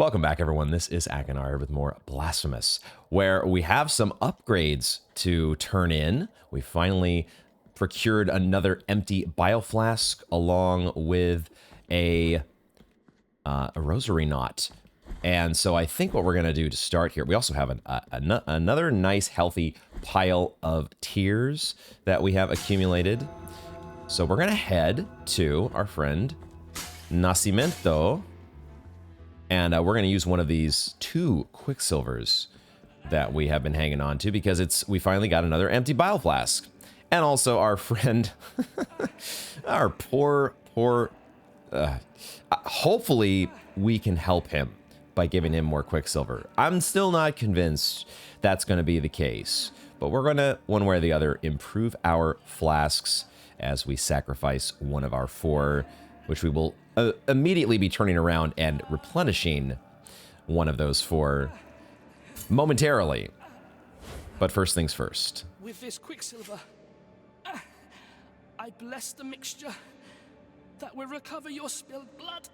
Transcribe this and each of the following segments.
Welcome back, everyone. This is Akinar with more Blasphemous, where we have some upgrades to turn in. We finally procured another empty bioflask along with a rosary knot. And so I think what we're going to do to start here, we also have another nice, healthy pile of tears that we have accumulated. So we're going to head to our friend Nacimiento. And we're going to use one of these 2 Quicksilvers that we have been hanging on to because we finally got another empty bile flask. And also our friend, our poor, hopefully we can help him by giving him more Quicksilver. I'm still not convinced that's going to be the case, but we're going to, one way or the other, improve our flasks as we sacrifice one of our 4, which we will immediately be turning around and replenishing one of those 4 momentarily. But first things first. With this Quicksilver, I bless the mixture that will recover your spilled blood.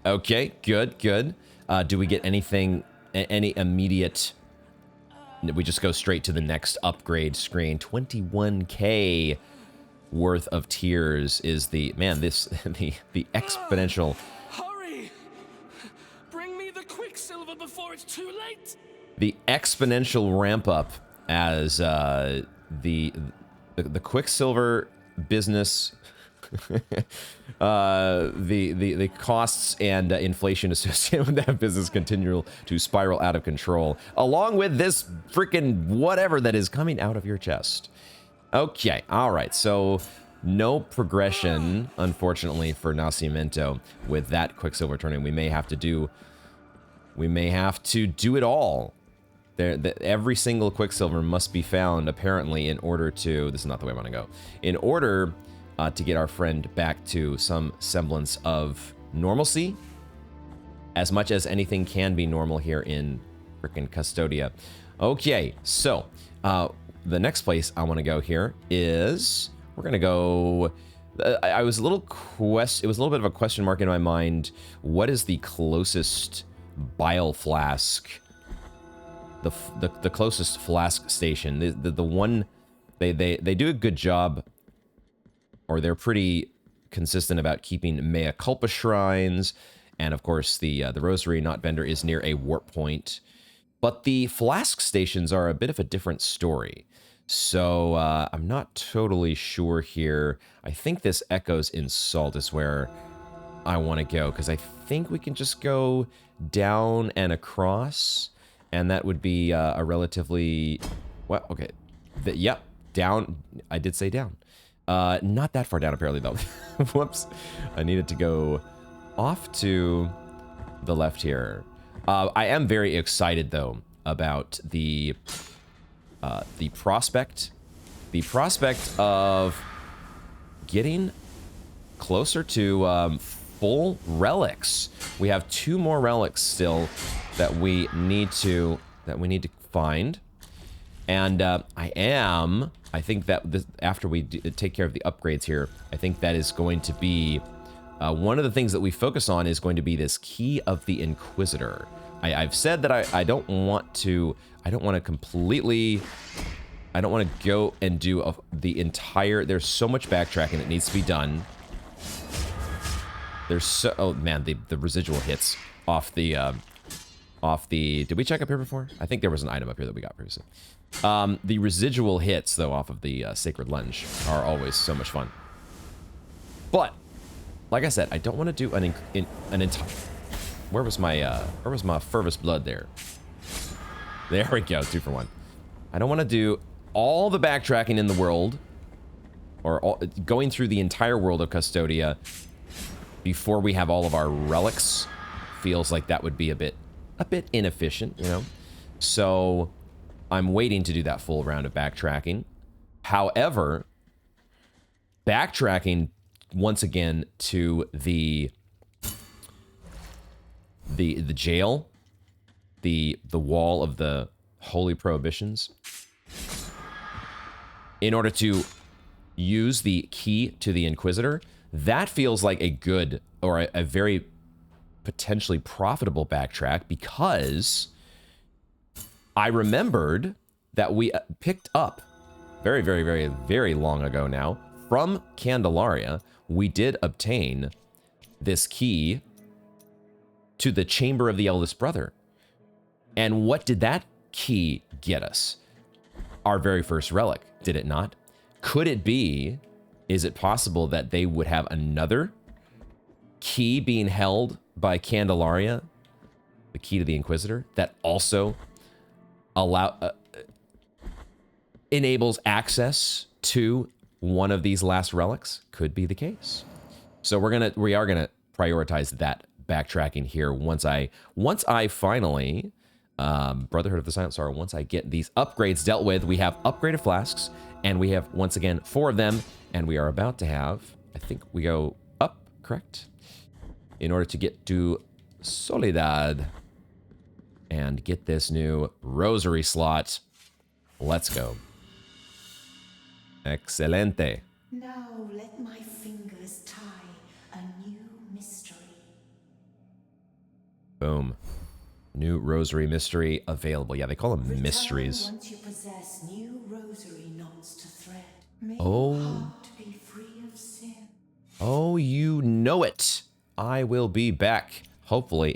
Okay, good. Do we get anything, any immediate... We just go straight to the next upgrade screen. 21k worth of tears is the the exponential. Hurry! Bring me the Quicksilver before it's too late. The exponential ramp up as the Quicksilver business, the costs and inflation associated with that business continue to spiral out of control, along with this freaking whatever that is coming out of your chest. Okay, all right, so no progression, unfortunately, for Nacimiento with that Quicksilver turning. We may have to do it all. Every single Quicksilver must be found, apparently, in order to... This is not the way I want to go. In order to get our friend back to some semblance of normalcy, as much as anything can be normal here in frickin' Custodia. Okay, so... the next place I want to go here is we're gonna go. It was a little bit of a question mark in my mind. What is the closest bile flask? The closest flask station. The one they do a good job, or they're pretty consistent about keeping mea culpa shrines, and of course the rosary knot vendor is near a warp point. But the flask stations are a bit of a different story. So I'm not totally sure here. I think this Echoes in Salt is where I want to go, because I think we can just go down and across, and that would be a relatively... Well, okay. Yep, down. I did say down. Not that far down, apparently, though. Whoops. I needed to go off to the left here. I am very excited, though, about the prospect of getting closer to full relics. We have 2 more relics still that we need to find, and I think that after we take care of the upgrades here, I think that is going to be one of the things that we focus on is going to be this Key of the Inquisitor. I've said that I don't want to completely... I don't want to go and do the entire... There's so much backtracking that needs to be done. There's so... Oh, man, the residual hits off the... Did we check up here before? I think there was an item up here that we got previously. The residual hits, though, off of the Sacred Lunge are always so much fun. But, like I said, I don't want to do an entire... Where was my Fervous Blood there? There we go, 2 for 1. I don't want to do all the backtracking in the world, or going through the entire world of Custodia before we have all of our relics. Feels like that would be a bit inefficient, you know? So I'm waiting to do that full round of backtracking. However, backtracking once again to the jail, the wall of the holy prohibitions, in order to use the key to the Inquisitor, that feels like a good, or a very potentially profitable backtrack because I remembered that we picked up very, very, very, very long ago now from Candelaria, we did obtain this key to the Chamber of the Eldest Brother. And what did that key get us? Our very first relic, did it not? Could it be, is it possible that they would have another key being held by Candelaria, the key to the Inquisitor, that also enables access to one of these last relics? Could be the case. So we are gonna prioritize that backtracking here once I finally Brotherhood of the Silent Sorrow, once I get these upgrades dealt with. We have upgraded flasks, and we have once again 4 of them, and we are about to have, I think we go up, correct? In order to get to Soledad and get this new rosary slot. Let's go. Excelente. Now let my fingers tie a new mystery. Boom. New rosary mystery available. Yeah, they call them mysteries. Once you possess new rosary knots to thread. May Oh. your heart be free of sin. Oh, you know it. I will be back. Hopefully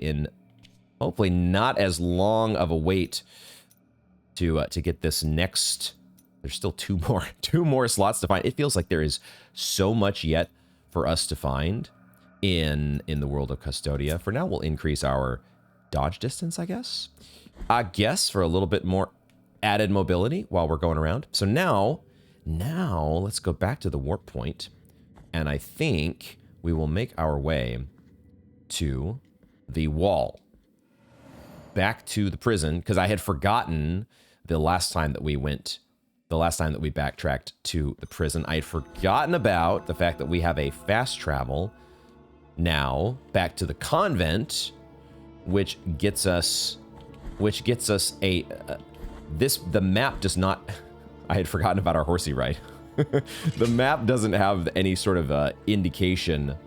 not as long of a wait to get this next. There's still two more slots to find. It feels like there is so much yet for us to find in the world of Custodia. For now, we'll increase our dodge distance, I guess. For a little bit more added mobility while we're going around. So now let's go back to the warp point, and I think we will make our way to the wall. Back to the prison, because I had forgotten the last time that we backtracked to the prison. I had forgotten about the fact that we have a fast travel now back to the convent, which gets us the map does not. I had forgotten about our horsey ride. The map doesn't have any sort of indication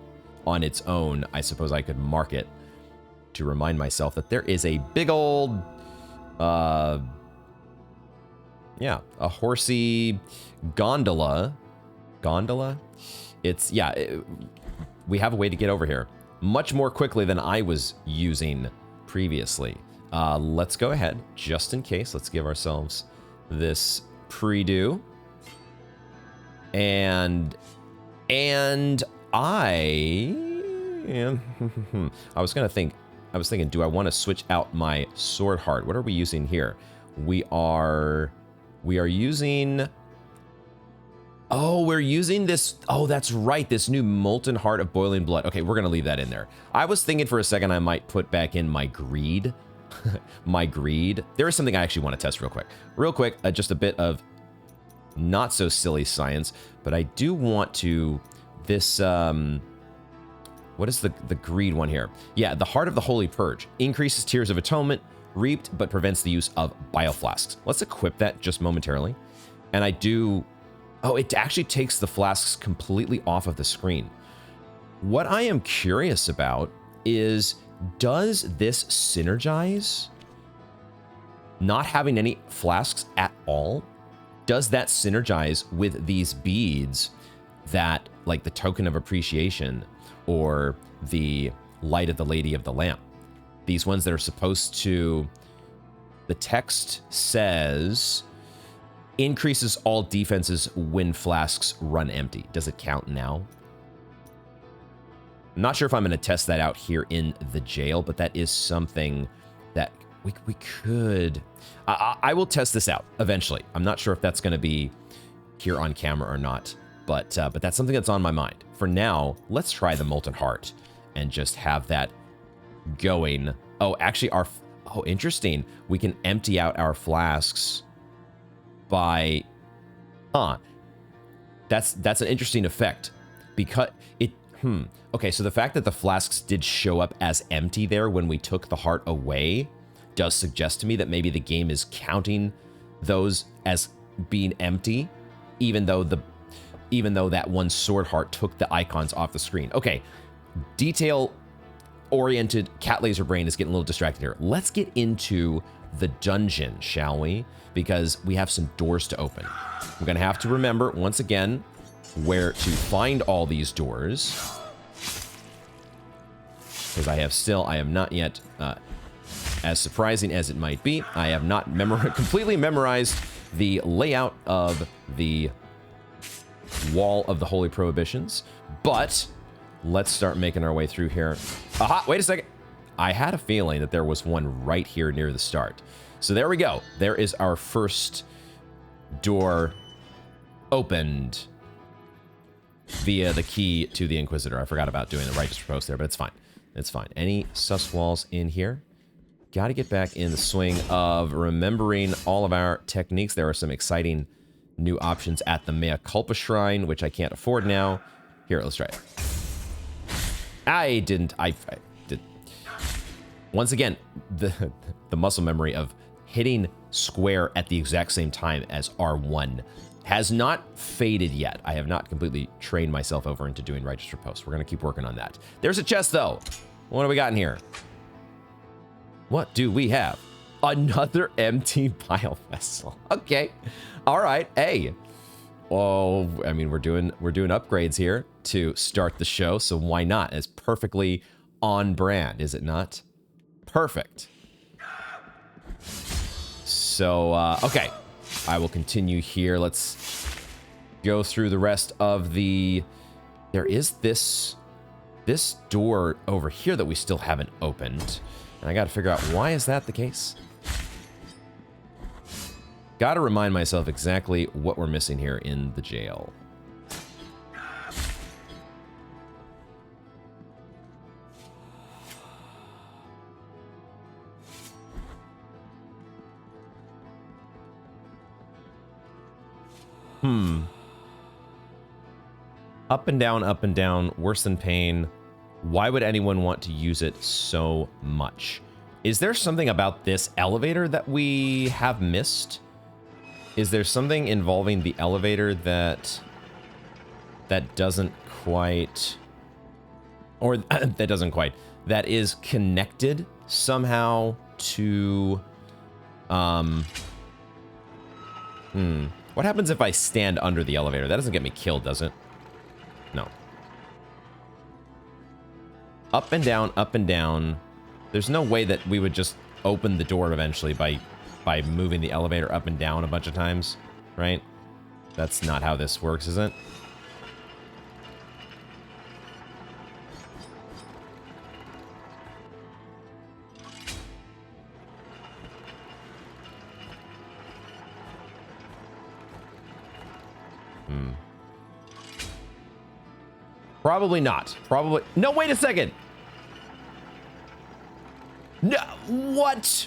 on its own. I suppose I could mark it to remind myself that there is a big old, a horsey gondola. We have a way to get over here much more quickly than I was using previously. Let's go ahead, just in case. Let's give ourselves this pre-do. And I was thinking, do I want to switch out my sword heart? What are we using here? We are using. Oh, we're using this. Oh, that's right. This new molten heart of boiling blood. Okay, we're going to leave that in there. I was thinking for a second I might put back in my greed. My greed. There is something I actually want to test real quick. Just a bit of not so silly science, but I do want to this. What is the greed one here? Yeah, the Heart of the Holy Purge. Increases Tears of Atonement, reaped, but prevents the use of bioflasks. Let's equip that just momentarily. And I do. Oh, it actually takes the flasks completely off of the screen. What I am curious about is, does this synergize not having any flasks at all? Does that synergize with these beads that, like the Token of Appreciation or the Light of the Lady of the Lamp? These ones that are supposed to, the text says, increases all defenses when flasks run empty. Does it count now? I'm not sure if I'm going to test that out here in the jail, but that is something that we could. I will test this out eventually. I'm not sure if that's going to be here on camera or not, but that's something that's on my mind. For now, let's try the Molten Heart and just have that going. Oh, actually, interesting. We can empty out our flasks by, that's an interesting effect, because it, okay, so the fact that the flasks did show up as empty there when we took the heart away does suggest to me that maybe the game is counting those as being empty, even though that one sword heart took the icons off the screen. Okay, detail oriented cat laser brain is getting a little distracted here. Let's get into the dungeon, shall we? Because we have some doors to open. We're going to have to remember, once again, where to find all these doors. Because I am not yet, as surprising as it might be, I have not completely memorized the layout of the Wall of the Holy Prohibitions. But let's start making our way through here. Aha, wait a second. I had a feeling that there was one right here near the start. So there we go. There is our first door opened via the key to the Inquisitor. I forgot about doing the righteous post there, but it's fine. It's fine. Any sus walls in here? Got to get back in the swing of remembering all of our techniques. There are some exciting new options at the Mea Culpa Shrine, which I can't afford now. Here, let's try it. I did. Once again, the muscle memory of hitting square at the exact same time as R1 has not faded yet. I have not completely trained myself over into doing righteous riposte. We're going to keep working on that. There's a chest, though. What do we got in here? What do we have? Another empty bile vessel. Okay. All right. Hey. Oh, I mean, we're doing upgrades here to start the show, so why not? It's perfectly on brand, is it not? Perfect. So, okay. I will continue here. Let's go through the rest of the... There is this door over here that we still haven't opened. And I got to figure out, why is that the case? Got to remind myself exactly what we're missing here in the jail. Up and down, worse than pain. Why would anyone want to use it so much? Is there something about this elevator that we have missed? Is there something involving the elevator that doesn't quite, or that doesn't quite, that is connected somehow to, what happens if I stand under the elevator? That doesn't get me killed, does it? No. Up and down, up and down. There's no way that we would just open the door eventually by moving the elevator up and down a bunch of times, right? That's not how this works, is it? Probably not. Probably. No, wait a second. No, what?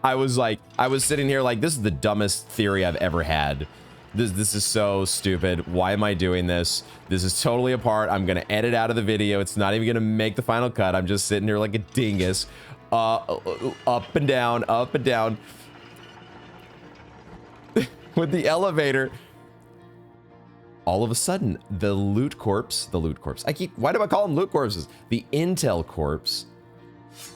I was sitting here like, this is the dumbest theory I've ever had. This is so stupid. Why am I doing this? This is totally apart. I'm gonna edit out of the video. It's not even gonna make the final cut. I'm just sitting here like a dingus. Up and down, up and down. With the elevator. All of a sudden, the loot corpse, why do I call them loot corpses? The intel corpse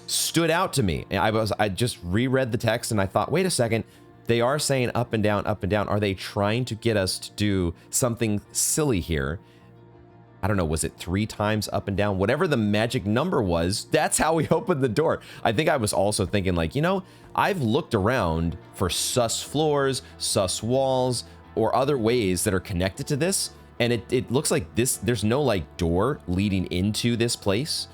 stood out to me. And I just reread the text and I thought, wait a second, they are saying up and down, up and down. Are they trying to get us to do something silly here? I don't know, was it 3 times up and down? Whatever the magic number was, that's how we opened the door. I think I was also thinking like, you know, I've looked around for sus floors, sus walls, or other ways that are connected to this, and it looks like there's no like door leading into this place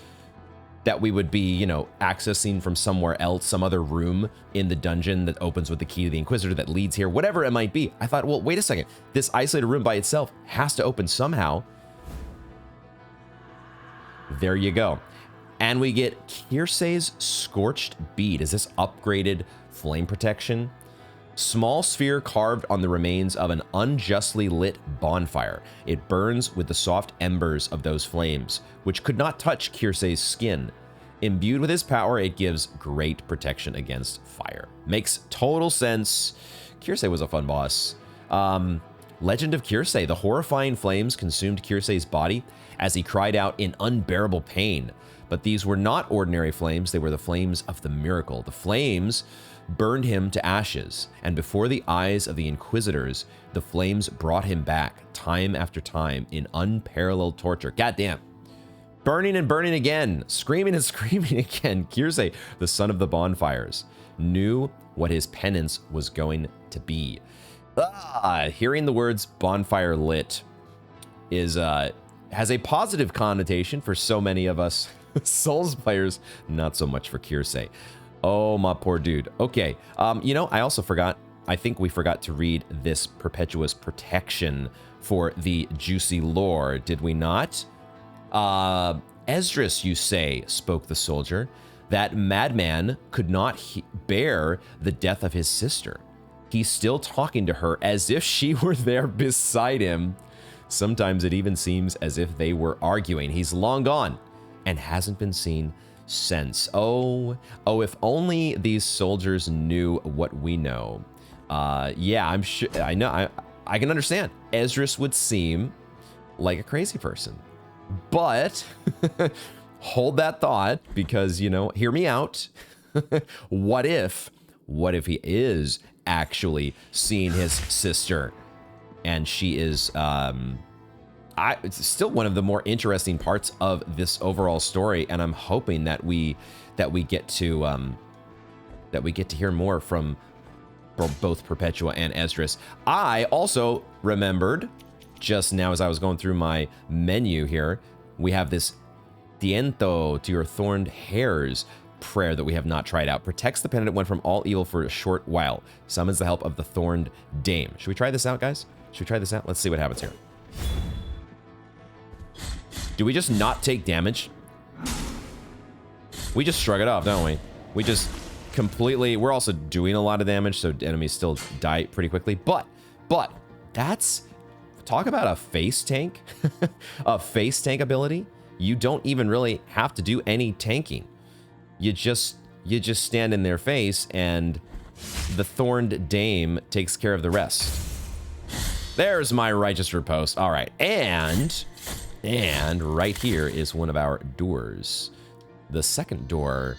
that we would be, you know, accessing from somewhere else, some other room in the dungeon that opens with the key to the Inquisitor that leads here, whatever it might be. I thought, well, wait a second, this isolated room by itself has to open somehow. There you go. And we get Kirsay's Scorched Bead. Is this upgraded flame protection? Small sphere carved on the remains of an unjustly lit bonfire. It burns with the soft embers of those flames, which could not touch Kirsay's skin. Imbued with his power, it gives great protection against fire. Makes total sense. Kirsay was a fun boss. Legend of Kirsay. The horrifying flames consumed Kirsay's body as he cried out in unbearable pain. But these were not ordinary flames. They were the flames of the miracle. The flames burned him to ashes, and before the eyes of the Inquisitors, the flames brought him back time after time in unparalleled torture. Goddamn. Burning and burning again, screaming and screaming again. Kirsay, the son of the bonfires, knew what his penance was going to be. Hearing the words bonfire lit is has a positive connotation for so many of us Souls players, not so much for Kirsay. Oh, my poor dude. Okay, you know, I also forgot, I think we forgot to read this Perpetuous Protection for the juicy lore, did we not? Esdras, you say, spoke the soldier. That madman could not bear the death of his sister. He's still talking to her as if she were there beside him. Sometimes it even seems as if they were arguing. He's long gone and hasn't been seen since. Oh, if only these soldiers knew what we know. Yeah, I'm sure, I know, I can understand. Esdras would seem like a crazy person, but hold that thought because, you know, hear me out. What if he is actually seeing his sister and she is, it's still one of the more interesting parts of this overall story, and I'm hoping that we get to hear more from both Perpetua and Esdras. I also remembered just now as I was going through my menu here, we have this Diento to your thorned hairs prayer that we have not tried out. Protects the penitent one from all evil for a short while. Summons the help of the thorned dame. Should we try this out, guys? Should we try this out? Let's see what happens here. Do we just not take damage? We just shrug it off, don't we? We just completely, we're also doing a lot of damage, so enemies still die pretty quickly. But that's, talk about a face tank. A face tank ability. You don't even really have to do any tanking. You just stand in their face and the thorned dame takes care of the rest. There's my righteous riposte. All right, and right here is one of our doors. The second door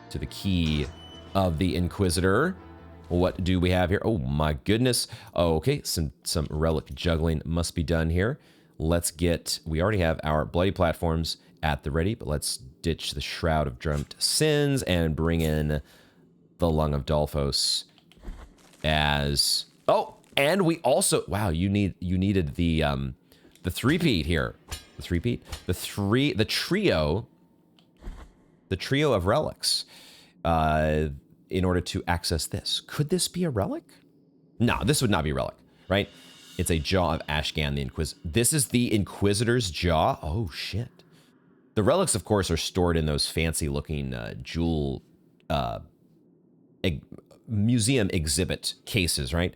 to the key of the Inquisitor. What do we have here? Oh my goodness. Okay, some relic juggling must be done here. Let's get, we already have our bloody platforms at the ready, but let's ditch the Shroud of Dreamt Sins and bring in the Lung of Dolphos as, oh, and we also, wow, you needed the three-peat here. The three-peat? The trio of relics in order to access this. Could this be a relic? No, this would not be a relic, right? It's a jaw of Ashgan the Inquisitor. This is the Inquisitor's jaw? Oh, shit. The relics, of course, are stored in those fancy-looking jewel museum exhibit cases, right?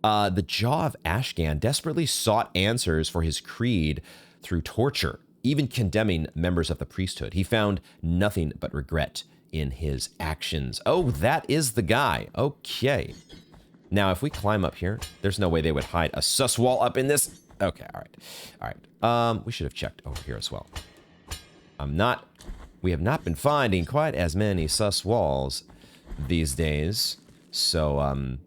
The jaw of Ashgan desperately sought answers for his creed through torture, even condemning members of the priesthood. He found nothing but regret in his actions. Oh, that is the guy. Okay. Now, if we climb up here, there's no way they would hide a sus wall up in this. Okay, all right. We should have checked over here as well. We have not been finding quite as many sus walls these days. So,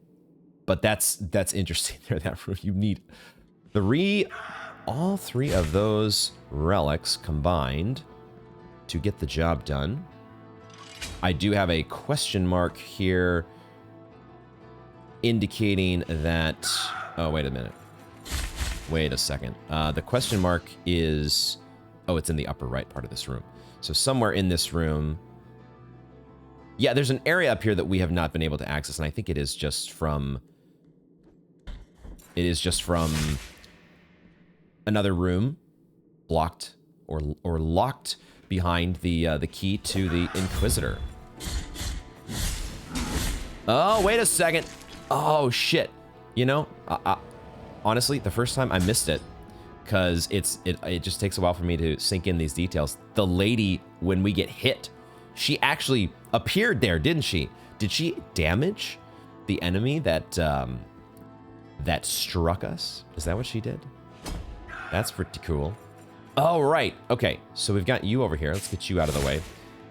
but that's interesting there. That room, you need all three of those relics combined to get the job done. I do have a question mark here indicating that, oh, wait a minute. Wait a second. The question mark is, oh, it's in the upper right part of this room. So somewhere in this room, yeah, there's an area up here that we have not been able to access, and I think it is just from another room, blocked or locked behind the key to the Inquisitor. Oh, wait a second. Oh shit. You know, honestly, the first time I missed it because it just takes a while for me to sink in these details. The lady, when we get hit, she actually appeared there, didn't she? Did she damage the enemy that that struck us. Is that what she did? That's pretty cool. Oh, right. Okay, so we've got you over here. Let's get you out of the way.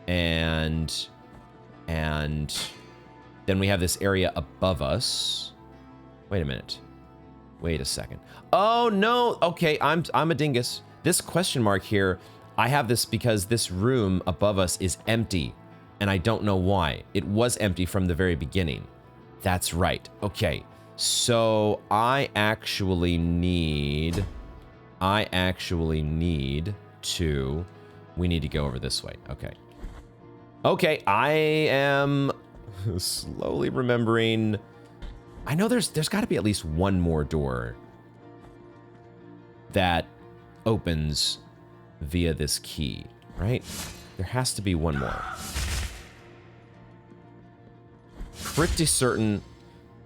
And then we have this area above us. Wait a minute. Wait a second. Oh, no. Okay, I'm a dingus. This question mark here, I have this because this room above us is empty, and I don't know why. It was empty from the very beginning. That's right. Okay, so I actually need to... We need to go over this way. Okay. Okay, I am slowly remembering... I know there's got to be at least one more door that opens via this key, right? There has to be one more. Pretty certain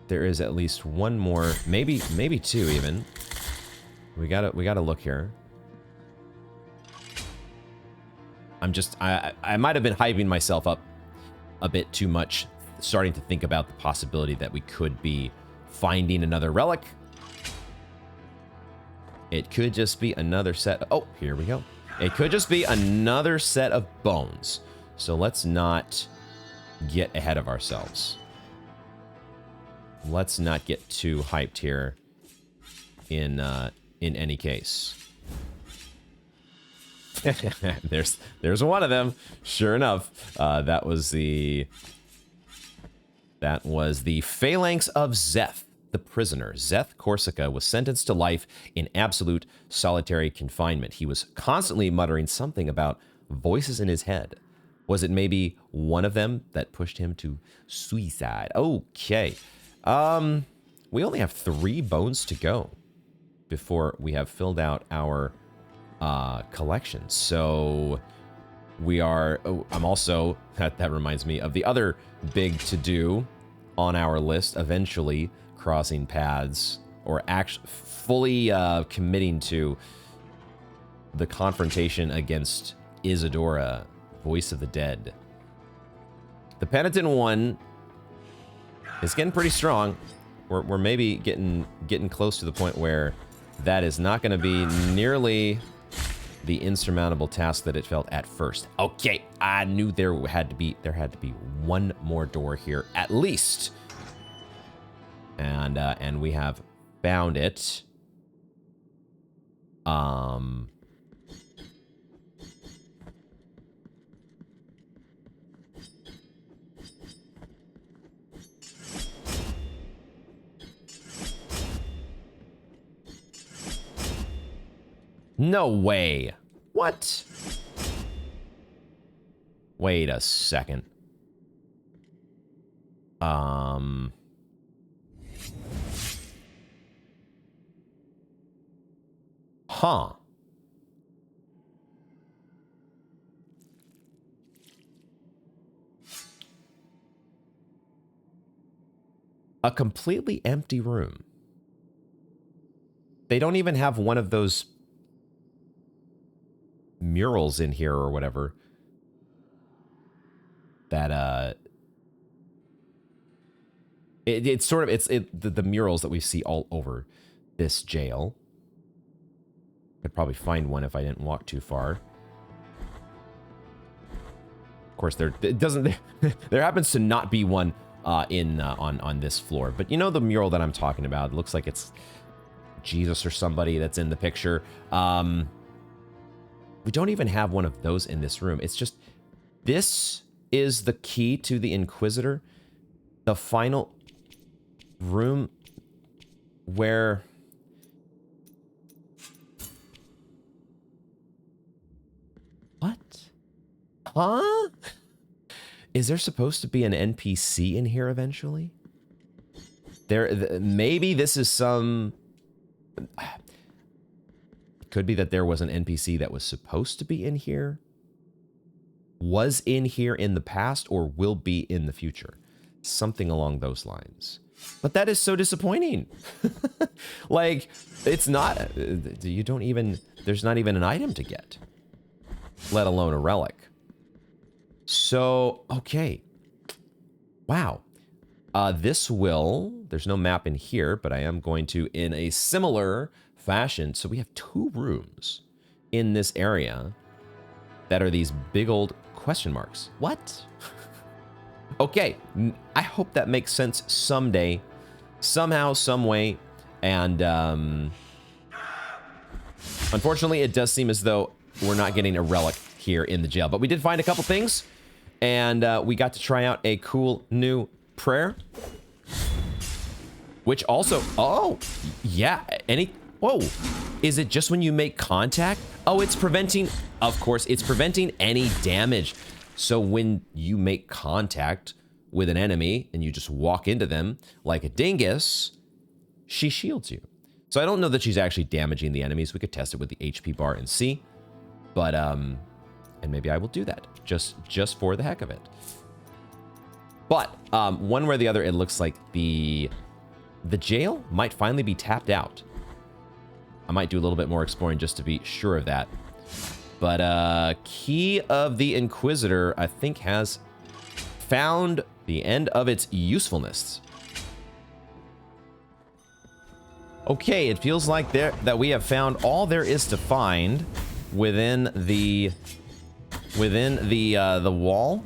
there is at least one more, maybe two even. We gotta look here. I might have been hyping myself up a bit too much, starting to think about the possibility that we could be finding another relic. It could just be another set. Oh, here we go. It could just be another set of bones. So let's not get ahead of ourselves. Let's not get too hyped here in any case. There's one of them. Sure enough, that was the phalanx of Zeth, the prisoner. Zeth Corsica was sentenced to life in absolute solitary confinement. He was constantly muttering something about voices in his head. Was it maybe one of them that pushed him to suicide? Okay. We only have 3 bones to go before we have filled out our collection. So we are... Oh, I'm also... That reminds me of the other big to-do on our list, eventually crossing paths, or actually fully committing to the confrontation against Isadora, Voice of the Dead. The Penitent one is getting pretty strong. We're maybe getting close to the point where that is not going to be nearly the insurmountable task that it felt at first. Okay, I knew there had to be one more door here at least, and we have found it. No way. What? Wait a second. Huh. A completely empty room. They don't even have one of those murals in here or whatever that it's sort of the murals that we see all over this jail. I'd probably find one if I didn't walk too far. Of course, there happens to not be one on this floor, but you know the mural that I'm talking about. It looks like it's Jesus or somebody that's in the picture. We don't even have one of those in this room. It's just, this is the key to the Inquisitor. The final room where... What? Huh? Is there supposed to be an NPC in here eventually? Maybe this is some... Could be that there was an NPC that was supposed to be in here, was in here in the past, or will be in the future. Something along those lines. But that is so disappointing. Like, it's not... There's not even an item to get, let alone a relic. So, okay. Wow. This will, there's no map in here, but I am going to, in a similar fashion. So we have 2 rooms in this area that are these big old question marks. What? Okay, I hope that makes sense someday, somehow, some way. And unfortunately, it does seem as though we're not getting a relic here in the jail. But we did find a couple things, and we got to try out a cool new prayer. Which also, oh, yeah, whoa. Is it just when you make contact? Oh, it's preventing, of course, it's preventing any damage. So when you make contact with an enemy and you just walk into them like a dingus, she shields you. So I don't know that she's actually damaging the enemies. We could test it with the HP bar and see. But, and maybe I will do that just for the heck of it. But one way or the other, it looks like the jail might finally be tapped out. I might do a little bit more exploring just to be sure of that. But Key of the Inquisitor, I think, has found the end of its usefulness. Okay, it feels like that we have found all there is to find within the wall.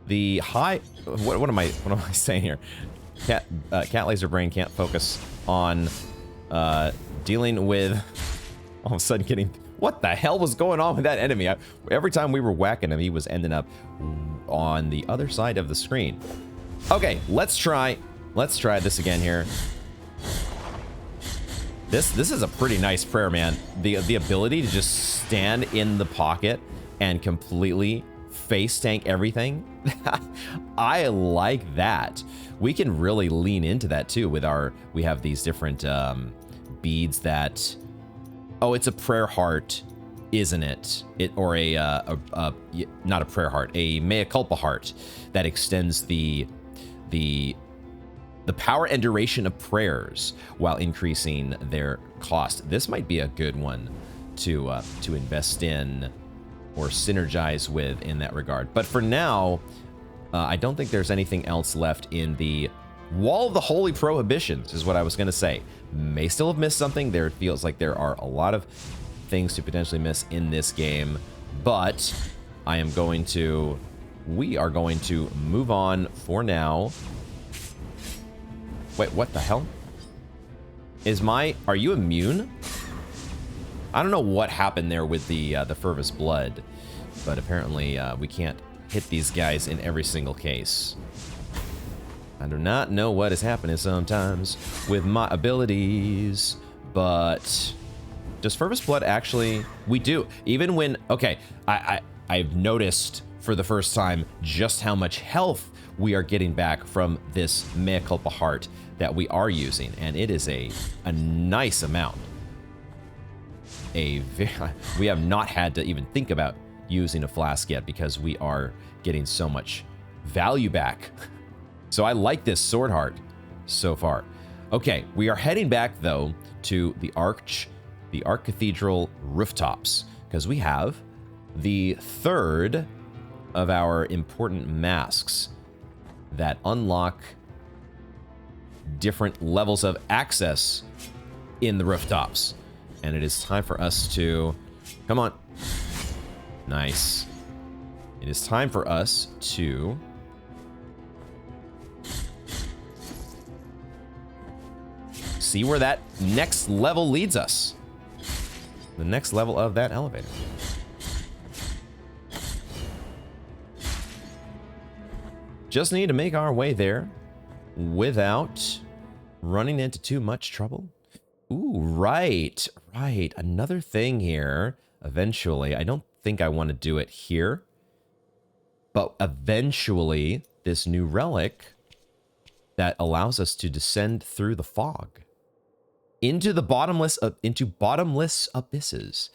The high. What am I saying here? Cat Laser Brain can't focus on dealing with all of a sudden getting. What the hell was going on with that enemy? Every time we were whacking him, he was ending up on the other side of the screen. Okay, let's try this again here. This is a pretty nice prayer, man. The ability to just stand in the pocket and completely face tank everything. I like that. We can really lean into that too with we have these different beads that. Oh, it's a prayer heart, isn't it? Or not a prayer heart, a mea culpa heart that extends the power and duration of prayers while increasing their cost. This might be a good one to invest in or synergize with in that regard. But for now, I don't think there's anything else left in the Wall of the Holy Prohibitions is what I was going to say. May still have missed something. There feels like there are a lot of things to potentially miss in this game, but we are going to move on for now. Wait, what the hell? Are you immune? I don't know what happened there with the Fervous Blood, but apparently we can't hit these guys in every single case. I do not know what is happening sometimes with my abilities, but does Fervous Blood actually... We do. Even when... Okay, I've noticed for the first time just how much health we are getting back from this Mea Culpa heart that we are using, and it is a nice amount. We have not had to even think about using a flask yet because we are getting so much value back. So I like this sword heart so far. Okay, we are heading back though to the Archcathedral rooftops because we have the third of our important masks that unlock different levels of access in the rooftops. And it is time for us to... Come on. Nice. It is time for us to... see where that next level leads us. The next level of that elevator. Just need to make our way there without running into too much trouble. Ooh, right. Another thing here. Eventually, I don't think I want to do it here, but eventually this new relic that allows us to descend through the fog into bottomless abysses.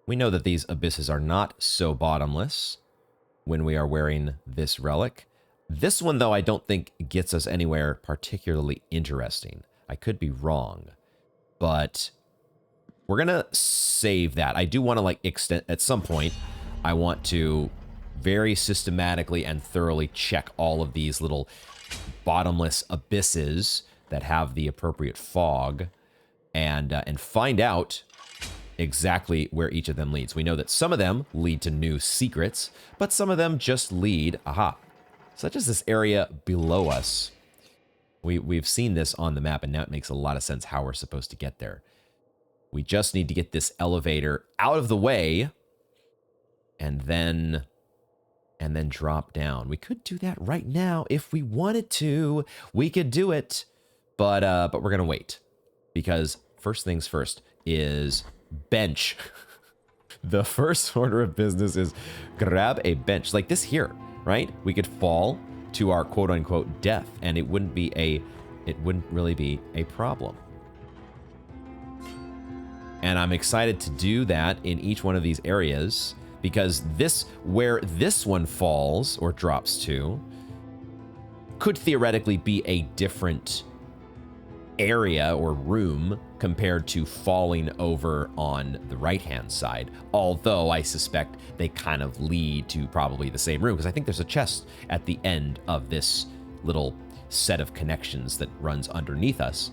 We know that these abysses are not so bottomless when we are wearing this relic. This one, though, I don't think gets us anywhere particularly interesting. I could be wrong, but we're gonna save that. I do want to extend at some point. I want to very systematically and thoroughly check all of these little bottomless abysses that have the appropriate fog, and find out exactly where each of them leads. We know that some of them lead to new secrets, but some of them just lead, such as this area below us. We've seen this on the map, and now it makes a lot of sense how we're supposed to get there. We just need to get this elevator out of the way, and then drop down. We could do that right now if we wanted to. We could do it, but we're gonna wait, because first things first is bench. The first order of business is grab a bench like this here, right? We could fall to our quote-unquote death, and it wouldn't really be a problem. And I'm excited to do that in each one of these areas, because where this one falls or drops to could theoretically be a different area or room compared to falling over on the right-hand side. Although I suspect they kind of lead to probably the same room, because I think there's a chest at the end of this little set of connections that runs underneath us.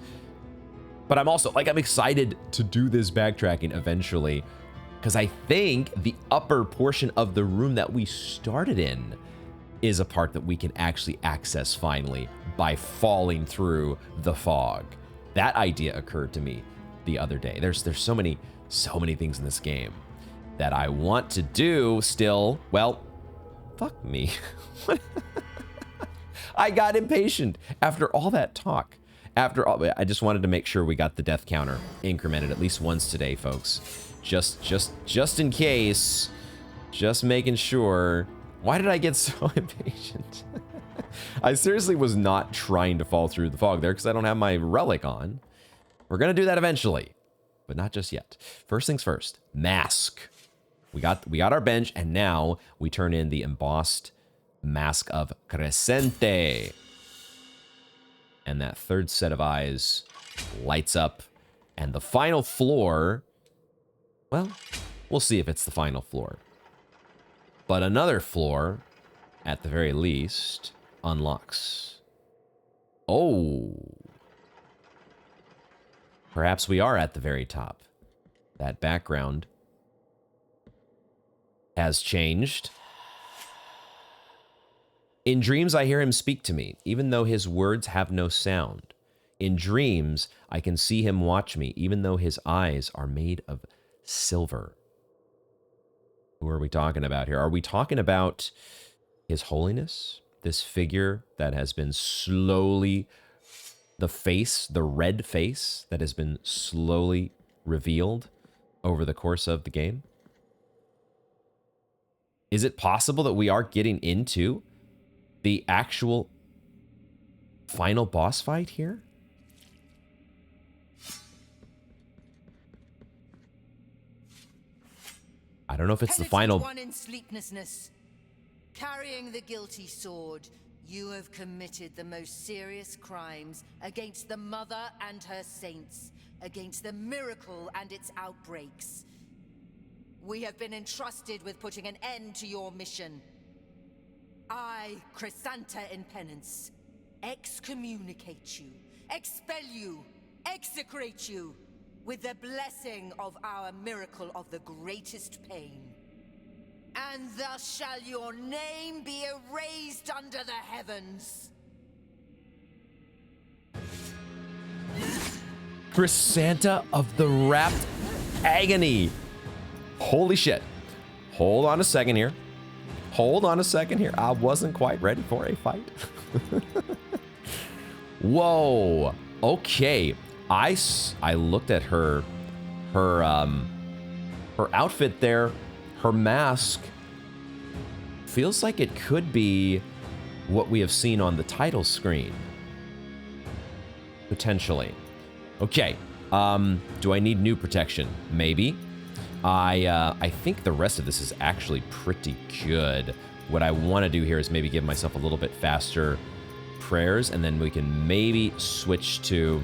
But I'm excited to do this backtracking eventually, because I think the upper portion of the room that we started in is a part that we can actually access finally by falling through the fog. That idea occurred to me the other day. There's so many things in this game that I want to do still. Well, fuck me. I got impatient after all that talk. I just wanted to make sure we got the death counter incremented at least once today, folks. Just in case. Just making sure. Why did I get so impatient? I seriously was not trying to fall through the fog there because I don't have my relic on. We're going to do that eventually, but not just yet. First things first, mask. We got our bench, and now we turn in the embossed mask of Crisanta. And that third set of eyes lights up. And the final floor, well, we'll see if it's the final floor. But another floor, at the very least, unlocks. Oh. Perhaps we are at the very top. That background has changed. In dreams, I hear him speak to me, even though his words have no sound. In dreams, I can see him watch me, even though his eyes are made of silver. Who are we talking about here? Are we talking about His Holiness? This figure that has been slowly, the red face that has been slowly revealed over the course of the game? Is it possible that we are getting into the actual final boss fight here? I don't know if it's the final. One in sleeplessness, carrying the guilty sword, you have committed the most serious crimes against the Mother and her saints, against the miracle and its outbreaks. We have been entrusted with putting an end to your mission. I, Crisanta in penance, excommunicate you, expel you, execrate you, with the blessing of our miracle of the greatest pain. And thus shall your name be erased under the heavens. Crisanta of the Wrapped Agony. Holy shit. Hold on a second here. I wasn't quite ready for a fight. Whoa. Okay. I looked at her outfit there, her mask. Feels like it could be what we have seen on the title screen. Potentially. Okay. Do I need new protection? Maybe. I think the rest of this is actually pretty good. What I want to do here is maybe give myself a little bit faster prayers, and then we can maybe switch to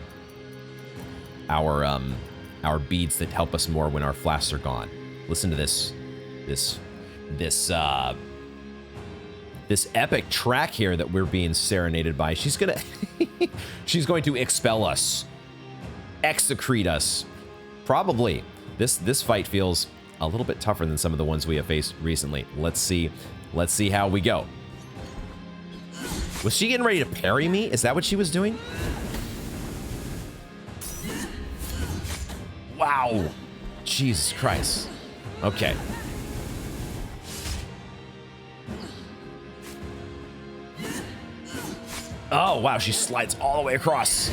our beads that help us more when our flasks are gone. Listen to this this epic track here that we're being serenaded by. She's gonna she's going to expel us, execrete us. Probably. This fight feels a little bit tougher than some of the ones we have faced recently. Let's see how we go. Was she getting ready to parry me? Is that what she was doing? Wow. Jesus Christ. Okay. Oh, wow, she slides all the way across.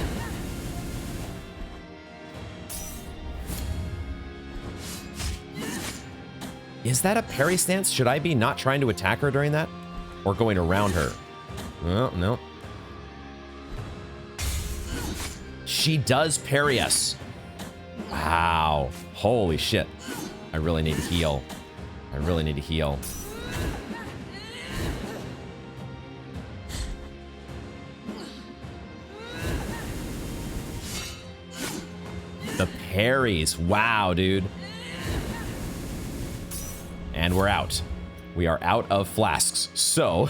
Is that a parry stance? Should I be not trying to attack her during that? Or going around her? Well, no. She does parry us. Wow. Holy shit. I really need to heal. I really need to heal. The parries. Wow, dude. And we're out. We are out of flasks. So,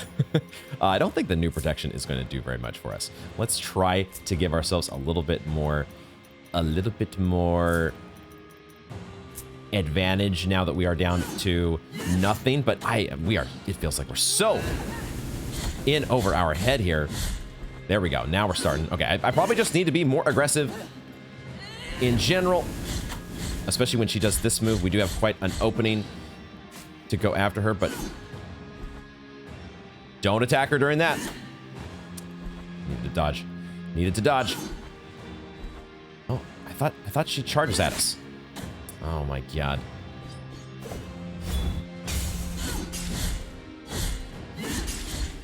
I don't think the new protection is going to do very much for us. Let's try to give ourselves a little bit more advantage now that we are down to nothing. But it feels like we're so in over our head here. There we go. Now we're starting. Okay, I probably just need to be more aggressive in general, especially when she does this move. We do have quite an opening to go after her, but don't attack her during that. Needed to dodge. Needed to dodge. Oh, I thought she charges at us. Oh my god.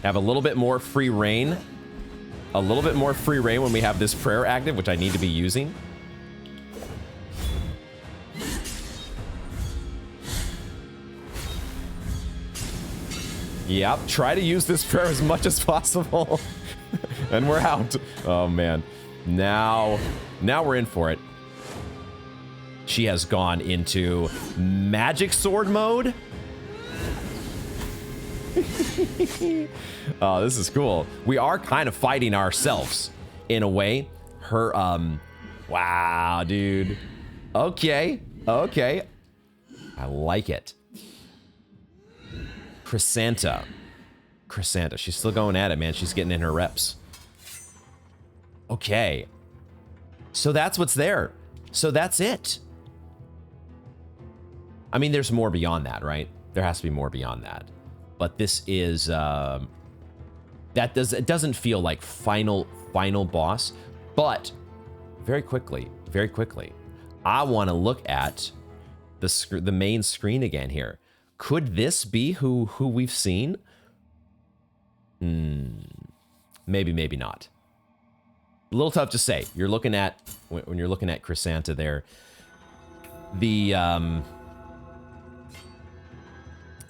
Have a little bit more free reign. A little bit more free reign when we have this prayer active, which I need to be using. Yep, try to use this prayer as much as possible. And we're out. Oh, man. Now we're in for it. She has gone into magic sword mode. Oh, this is cool. We are kind of fighting ourselves in a way. Her, wow, dude. Okay. Okay. I like it. Crisanta. Crisanta. She's still going at it, man. She's getting in her reps. Okay. So that's what's there. So that's it. I mean, there's more beyond that, right? There has to be more beyond that. But this is, it doesn't feel like final boss. But very quickly, I want to look at the main screen again here. Could this be who we've seen? Maybe, maybe not. A little tough to say. You're looking at, when you're looking at Crisanta there, the,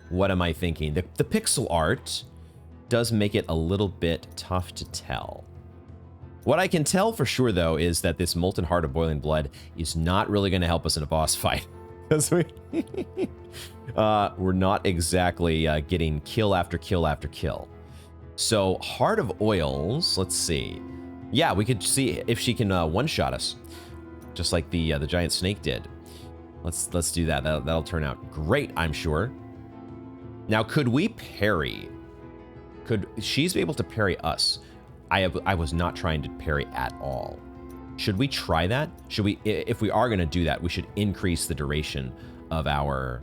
what am I thinking? The pixel art does make it a little bit tough to tell. What I can tell for sure, though, is that this Molten Heart of Boiling Blood is not really going to help us in a boss fight. Because we're not exactly getting kill after kill after kill. So, Heart of Oils, let's see. Yeah, we could see if she can one-shot us, just like the giant snake did. Let's do that. That'll turn out great, I'm sure. Now, could we parry? Could she be able to parry us? I was not trying to parry at all. Should we try that? Should we? If we are going to do that, we should increase the duration of our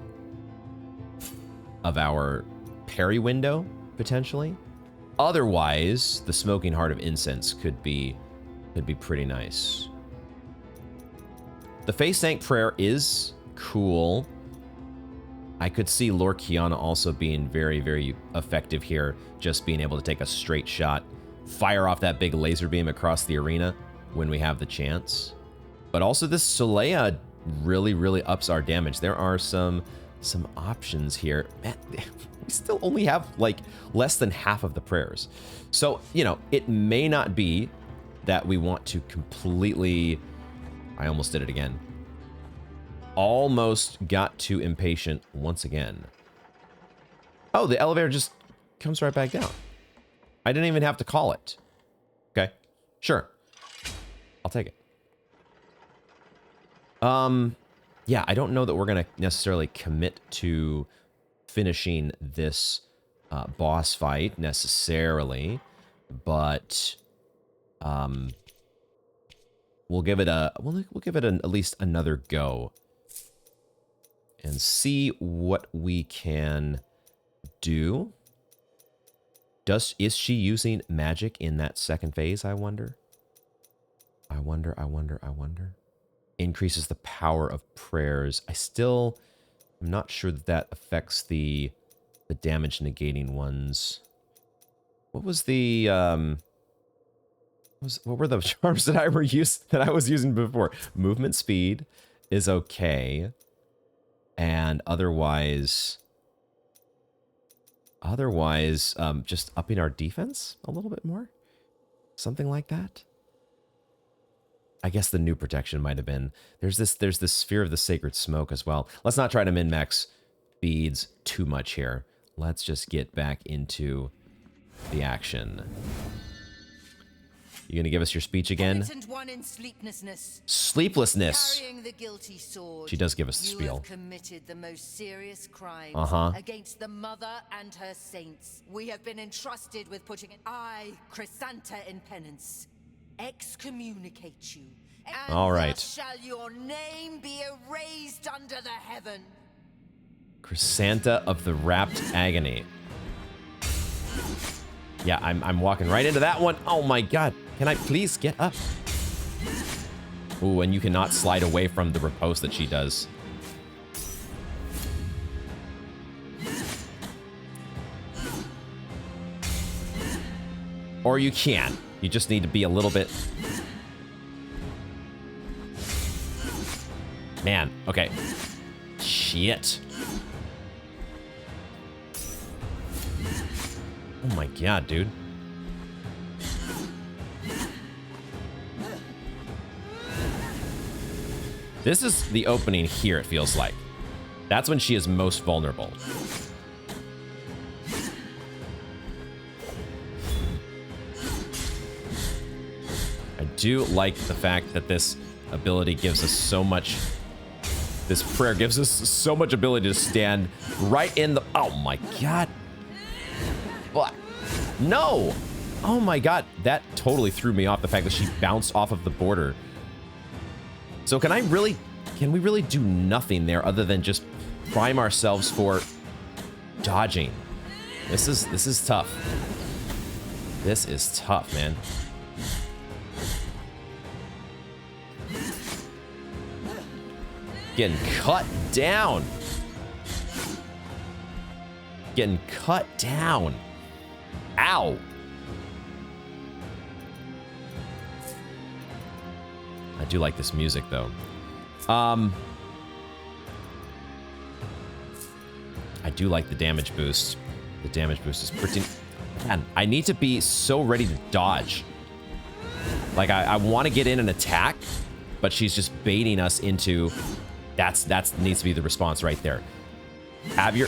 parry window potentially. Otherwise, the Smoking Heart of Incense could be pretty nice. The Face Tank Prayer is cool. I could see Lord Kiana also being very, very effective here, just being able to take a straight shot, fire off that big laser beam across the arena when we have the chance. But also this Solea really, really ups our damage. There are some options here. Man, we still only have like less than half of the prayers. So, you know, it may not be that we want to completely... I almost did it again. Almost got too impatient once again. Oh, the elevator just comes right back down. I didn't even have to call it. Okay, sure. I'll take it. Yeah, I don't know that we're going to necessarily commit to finishing this boss fight necessarily, but we'll give it a at least another go and see what we can do. Is she using magic in that second phase, I wonder? I wonder. Increases the power of prayers. I'm not sure that affects the damage negating ones. What was the what were the charms that I was using before? Movement speed is okay. And otherwise, just upping our defense a little bit more? Something like that? I guess the new protection might have been. There's this sphere of the sacred smoke as well. Let's not try to min-max beads too much here. Let's just get back into the action. You gonna give us your speech again? One in sleeplessness. Sleeplessness. Carrying the guilty sword, She does give us the you spiel. have committed the most serious crimes against the mother and her saints. We have been entrusted with putting Crisanta in penance. Excommunicate you. And all right. thus shall your name be erased under the heaven. Crisanta of the Wrapped Agony. Yeah, I'm walking right into that one. Oh my god. Can I please get up? Ooh, and you cannot slide away from the riposte that she does. Or you can. You just need to be a little bit... Man, okay. Shit. Oh my god, dude. This is the opening here, it feels like. That's when she is most vulnerable. I do like the fact that this ability gives us so much... This prayer gives us so much ability to stand right in the... Oh my god. What? No! Oh my god, that totally threw me off, the fact that she bounced off of the border. So can we really do nothing there other than just prime ourselves for dodging? This is tough. This is tough, man. Getting cut down. Getting cut down. Ow. I do like this music, though. I do like the damage boost. The damage boost is pretty... Man, I need to be so ready to dodge. Like, I want to get in and attack, but she's just baiting us into... That needs to be the response right there. Have your...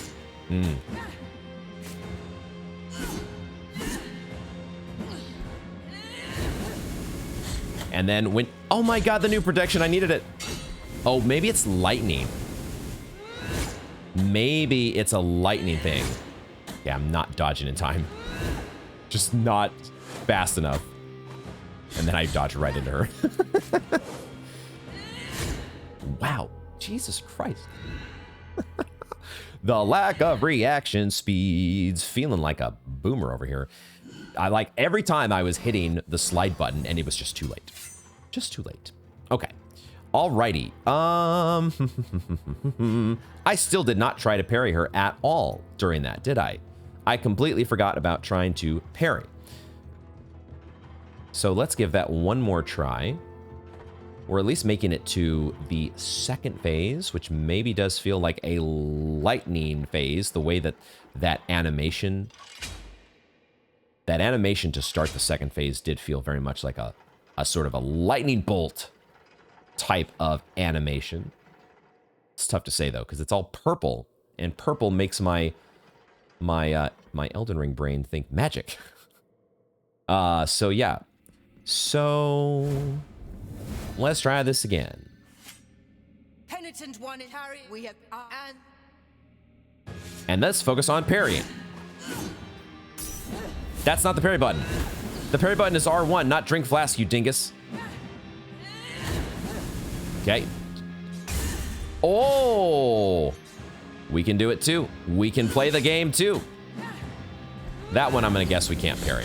And then when... Oh my god, the new protection. I needed it. Oh, maybe it's lightning. Maybe it's a lightning thing. Yeah, I'm not dodging in time. Just not fast enough. And then I dodge right into her. Wow. Jesus Christ. The lack of reaction speeds. Feeling like a boomer over here. I like every time I was hitting the slide button and it was just too late. Just too late. Okay. Alrighty. I still did not try to parry her at all during that, did I? I completely forgot about trying to parry. So let's give that one more try. We're at least making it to the second phase, which maybe does feel like a lightning phase, the way that that animation to start the second phase did feel very much like a sort of a lightning bolt type of animation. It's tough to say though, because it's all purple, and purple makes my my Elden Ring brain think magic. So yeah. So let's try this again. Penitent one in Harry, we have And let's focus on parrying. That's not the parry button. The parry button is R1, not drink flask, you dingus. Okay. Oh! We can do it too. We can play the game too. That one I'm gonna guess we can't parry.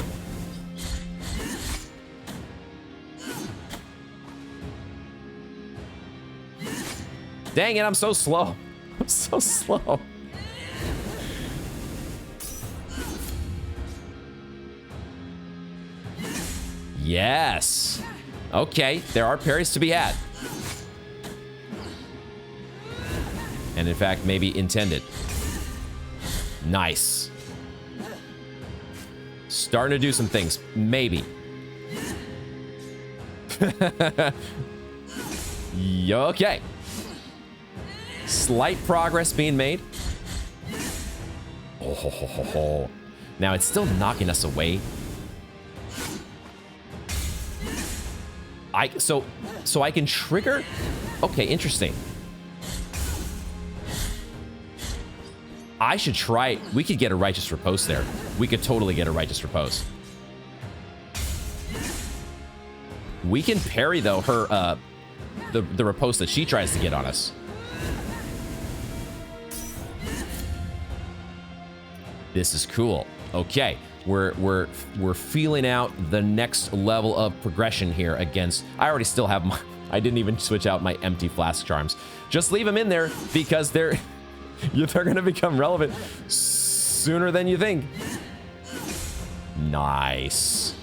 Dang it, I'm so slow. I'm so slow. Yes. Okay, there are parries to be had. And in fact, maybe intended. Nice. Starting to do some things. Maybe. Okay. Slight progress being made. Oh. Now it's still knocking us away. So I can trigger? Okay, interesting. I should try. We could get a righteous riposte there. We could totally get a righteous riposte. We can parry though her the riposte that she tries to get on us. This is cool. Okay, we're feeling out the next level of progression here against. I already still have my. I didn't even switch out my empty flask charms. Just leave them in there because they're gonna become relevant sooner than you think. Nice.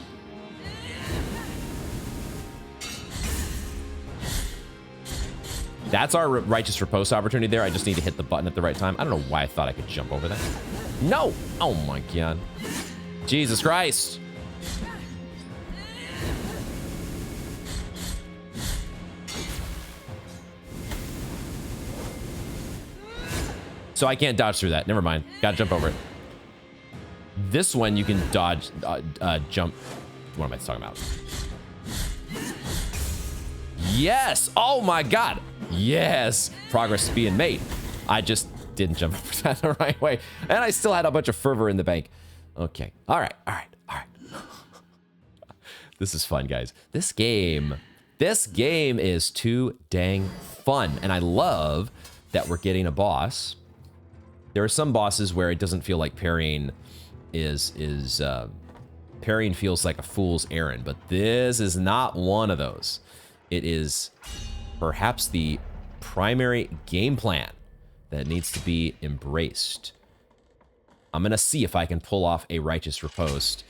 That's our righteous riposte opportunity there. I just need to hit the button at the right time. I don't know why I thought I could jump over that. No! Oh my god. Jesus Christ. So I can't dodge through that. Never mind. Gotta jump over it. This one you can dodge, jump. What am I talking about? Yes! Oh my god! Yes! Progress is being made. I just didn't jump over that the right way. And I still had a bunch of fervor in the bank. Okay. Alright. This is fun, guys. This game is too dang fun. And I love that we're getting a boss. There are some bosses where it doesn't feel like parrying parrying feels like a fool's errand, but this is not one of those. It is perhaps the primary game plan that needs to be embraced. I'm gonna see if I can pull off a righteous riposte.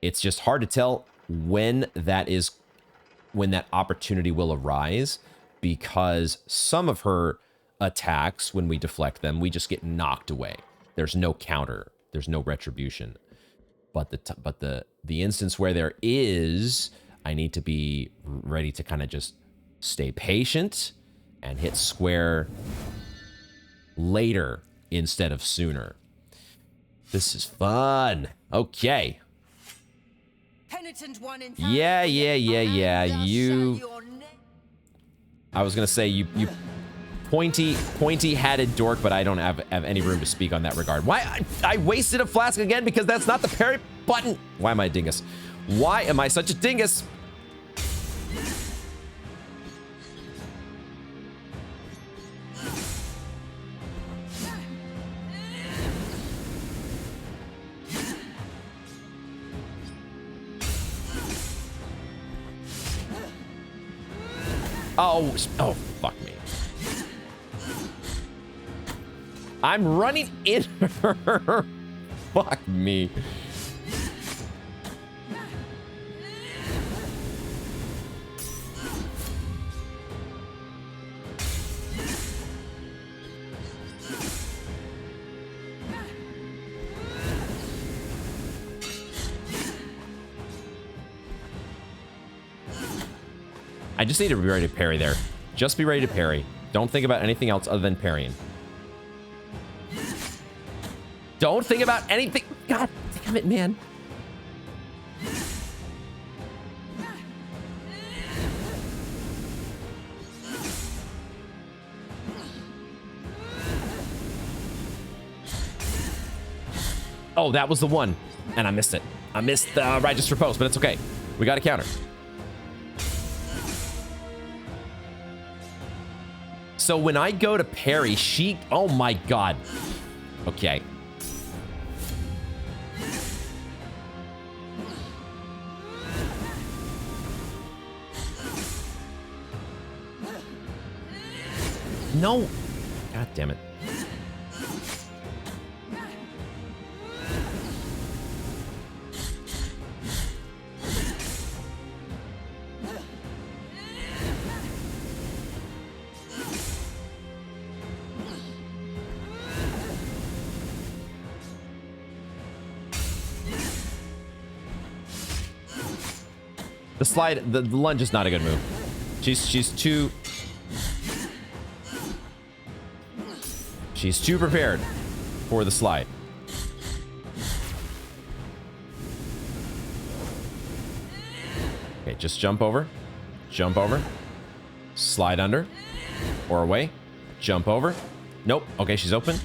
It's just hard to tell when that opportunity will arise, because some of her attacks, when we deflect them, we just get knocked away. There's no counter. There's no retribution. But the instance where there is, I need to be ready to kind of just stay patient and hit square later instead of sooner. This is fun. Okay. Penitent one in Yeah. I was gonna say you pointy-hatted dork, but I don't have any room to speak on that regard. Why? I wasted a flask again because that's not the parry button. Why am I a dingus? Why am I such a dingus? Oh, fuck me. I'm running in her. Fuck me. I just need to be ready to parry there. Just be ready to parry. Don't think about anything else other than parrying. Don't think about anything. God damn it, man. Oh, that was the one. And I missed it. I missed the righteous repose, but it's okay. We got a counter. So when I go to parry, she... Oh my god. Okay. No. God damn it. The slide, the lunge is not a good move. She's too prepared for the slide. Okay, just jump over, slide under, or away, jump over. Nope. Okay, she's open.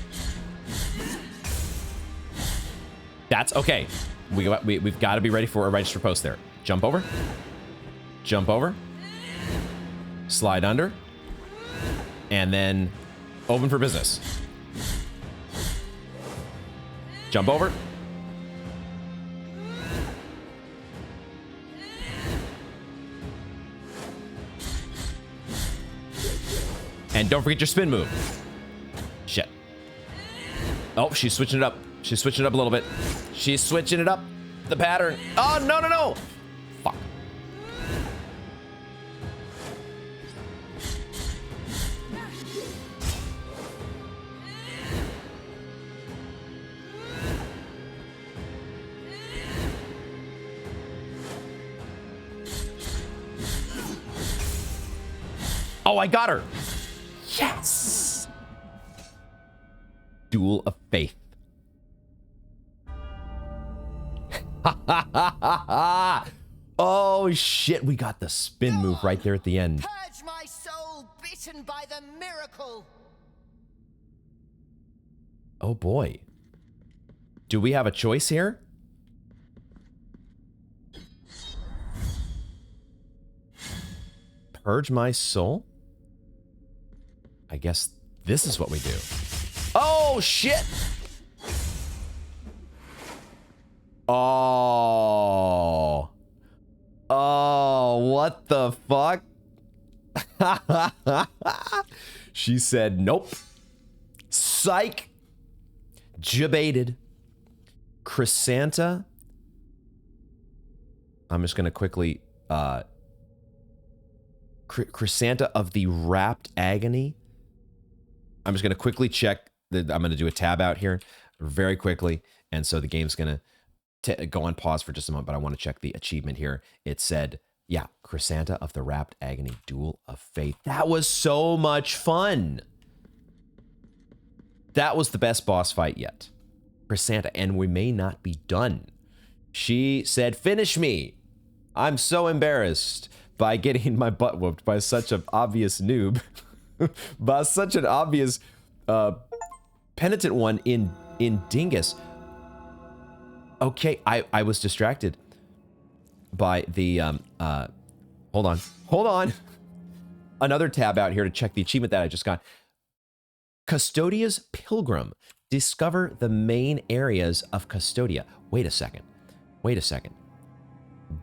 That's okay. We've got to be ready for a righteous repose there. Jump over, slide under, and then open for business. Jump over. And don't forget your spin move. Shit. Oh, she's switching it up. She's switching it up a little bit. She's switching it up. The pattern. Oh, no, no, no. Fuck. Oh, I got her. Yes. Duel of Faith. Oh shit, we got the spin move right there at the end. Purge my soul, bitten by the miracle. Oh boy. Do we have a choice here? Purge my soul? I guess this is what we do. Oh shit! Oh. Oh, what the fuck? She said, nope. Psych. Jebaited. Crisanta. I'm just going to quickly... Crisanta of the Wrapped Agony. I'm just going to quickly check. I'm going to do a tab out here very quickly. And so the game's going to go on pause for just a moment, but I want to check the achievement here. It said, yeah, Crisanta of the Wrapped Agony, Duel of Faith. That was so much fun. That was the best boss fight yet. Crisanta, and we may not be done. She said, finish me. I'm so embarrassed by getting my butt whooped by such an obvious noob. By such an obvious penitent one in Dingus. Okay, I was distracted by the, hold on. Another tab out here to check the achievement that I just got. Custodia's Pilgrim. Discover the main areas of Custodia. Wait a second.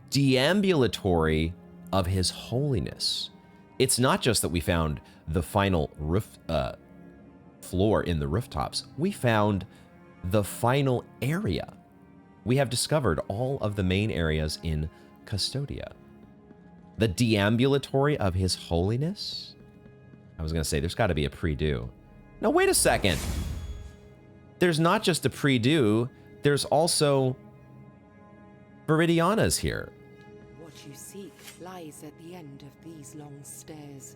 Deambulatory of His Holiness. It's not just that we found the final roof, floor in the rooftops. We found the final area. We have discovered all of the main areas in Custodia. The deambulatory of His Holiness? I was going to say, there's got to be a pre-do. No, wait a second. There's not just a pre-do, there's also Viridiana's here. What you seek lies at the end of these long stairs.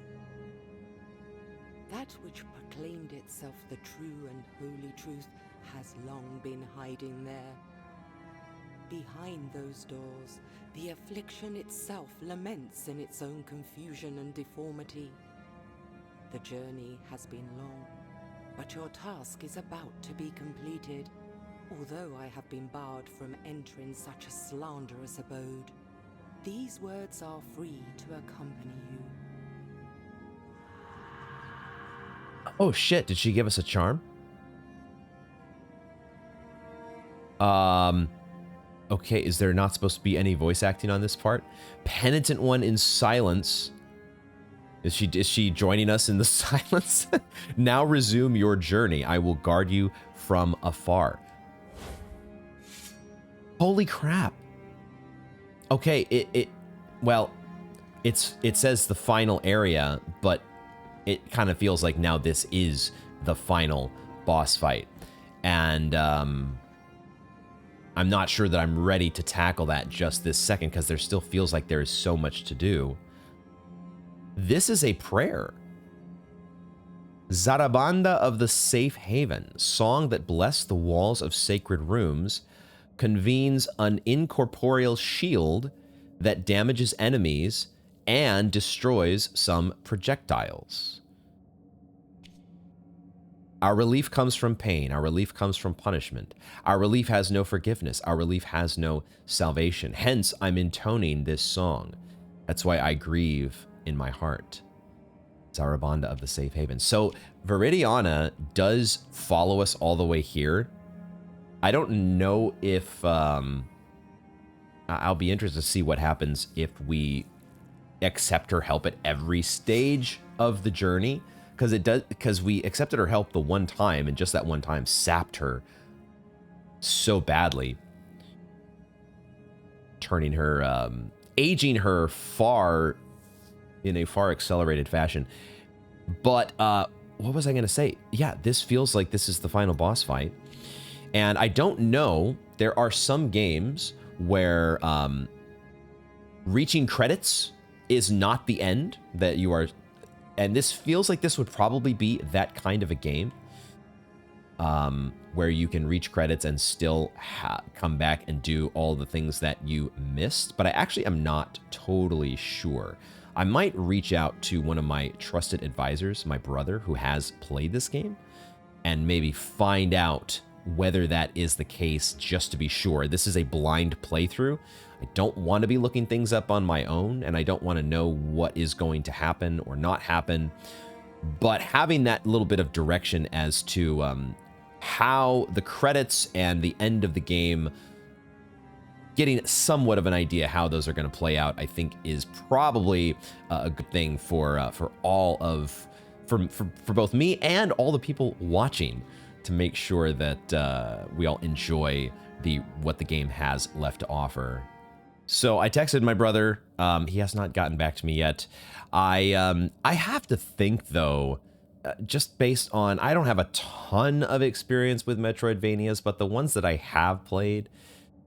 That which proclaimed itself the true and holy truth has long been hiding there. Behind those doors, the affliction itself laments in its own confusion and deformity. The journey has been long, but your task is about to be completed, although I have been barred from entering such a slanderous abode. These words are free to accompany you. Oh shit, did she give us a charm? Okay, is there not supposed to be any voice acting on this part? Penitent one in silence. Is she joining us in the silence? Now resume your journey. I will guard you from afar. Holy crap. Okay, it says the final area, but it kind of feels like now this is the final boss fight. And I'm not sure that I'm ready to tackle that just this second, because there still feels like there is so much to do. This is a prayer. Zarabanda of the Safe Haven, song that blessed the walls of sacred rooms, convenes an incorporeal shield that damages enemies and destroys some projectiles. Our relief comes from pain. Our relief comes from punishment. Our relief has no forgiveness. Our relief has no salvation. Hence, I'm intoning this song. That's why I grieve in my heart. Zarabanda of the Safe Haven. So, Viridiana does follow us all the way here. I don't know if... I'll be interested to see what happens if we accept her help at every stage of the journey. Because we accepted her help the one time, and just that one time sapped her so badly, turning her, aging her in a far accelerated fashion. But what was I going to say? Yeah, this feels like this is the final boss fight, and I don't know. There are some games where reaching credits is not the end, that you are. And this feels like this would probably be that kind of a game, where you can reach credits and still come back and do all the things that you missed. But I actually am not totally sure. I might reach out to one of my trusted advisors, my brother, who has played this game, and maybe find out whether that is the case, just to be sure. This is a blind playthrough. I don't want to be looking things up on my own, and I don't want to know what is going to happen or not happen. But having that little bit of direction as to how the credits and the end of the game, getting somewhat of an idea how those are going to play out, I think is probably a good thing for all of for both me and all the people watching, to make sure that we all enjoy what the game has left to offer. So I texted my brother. He has not gotten back to me yet. I have to think, though, just based on, I don't have a ton of experience with Metroidvanias, but the ones that I have played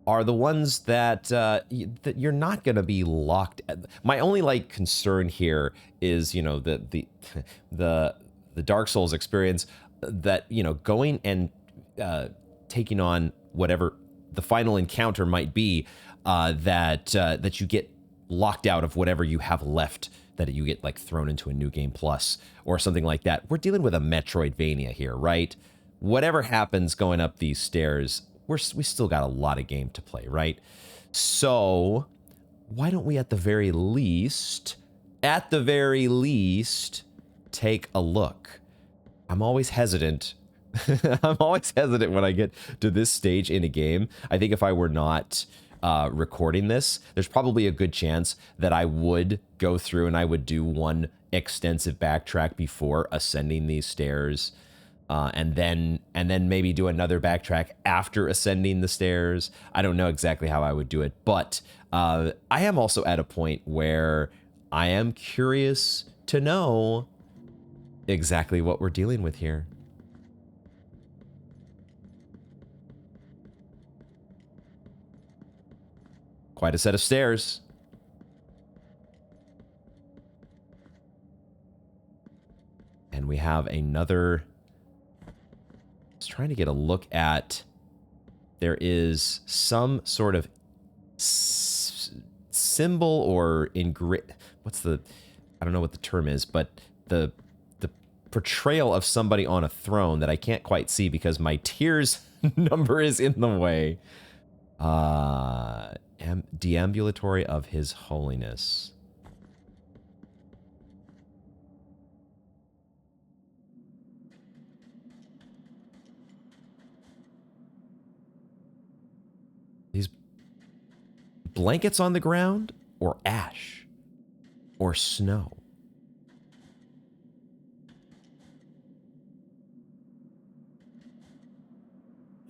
are the ones that that you're not going to be locked at. My only concern here is, the Dark Souls experience, that going and taking on whatever the final encounter might be, that you get locked out of whatever you have left, that you get thrown into a new game plus or something like that. We're dealing with a Metroidvania here, right? Whatever happens going up these stairs, we still got a lot of game to play, right? So why don't we at the very least, take a look? I'm always hesitant. I'm always hesitant when I get to this stage in a game. I think if I were not recording this, there's probably a good chance that I would go through and I would do one extensive backtrack before ascending these stairs, and then maybe do another backtrack after ascending the stairs. I don't know exactly how I would do it, but I am also at a point where I am curious to know exactly what we're dealing with here. Quite a set of stairs. And we have another... Let's trying to get a look at... There is some sort of symbol or what's the... I don't know what the term is, but the portrayal of somebody on a throne that I can't quite see because my tears number is in the way. Deambulatory of His Holiness. These blankets on the ground, or ash, or snow.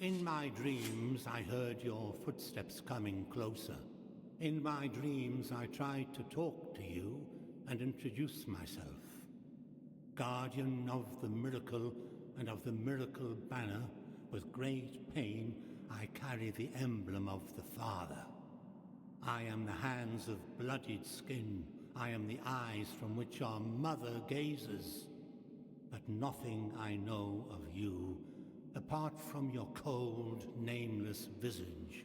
In my dreams, I heard your footsteps coming closer. In my dreams, I tried to talk to you and introduce myself. Guardian of the miracle and of the miracle banner, with great pain, I carry the emblem of the Father. I am the hands of bloodied skin. I am the eyes from which our mother gazes. But nothing I know of you, apart from your cold, nameless visage,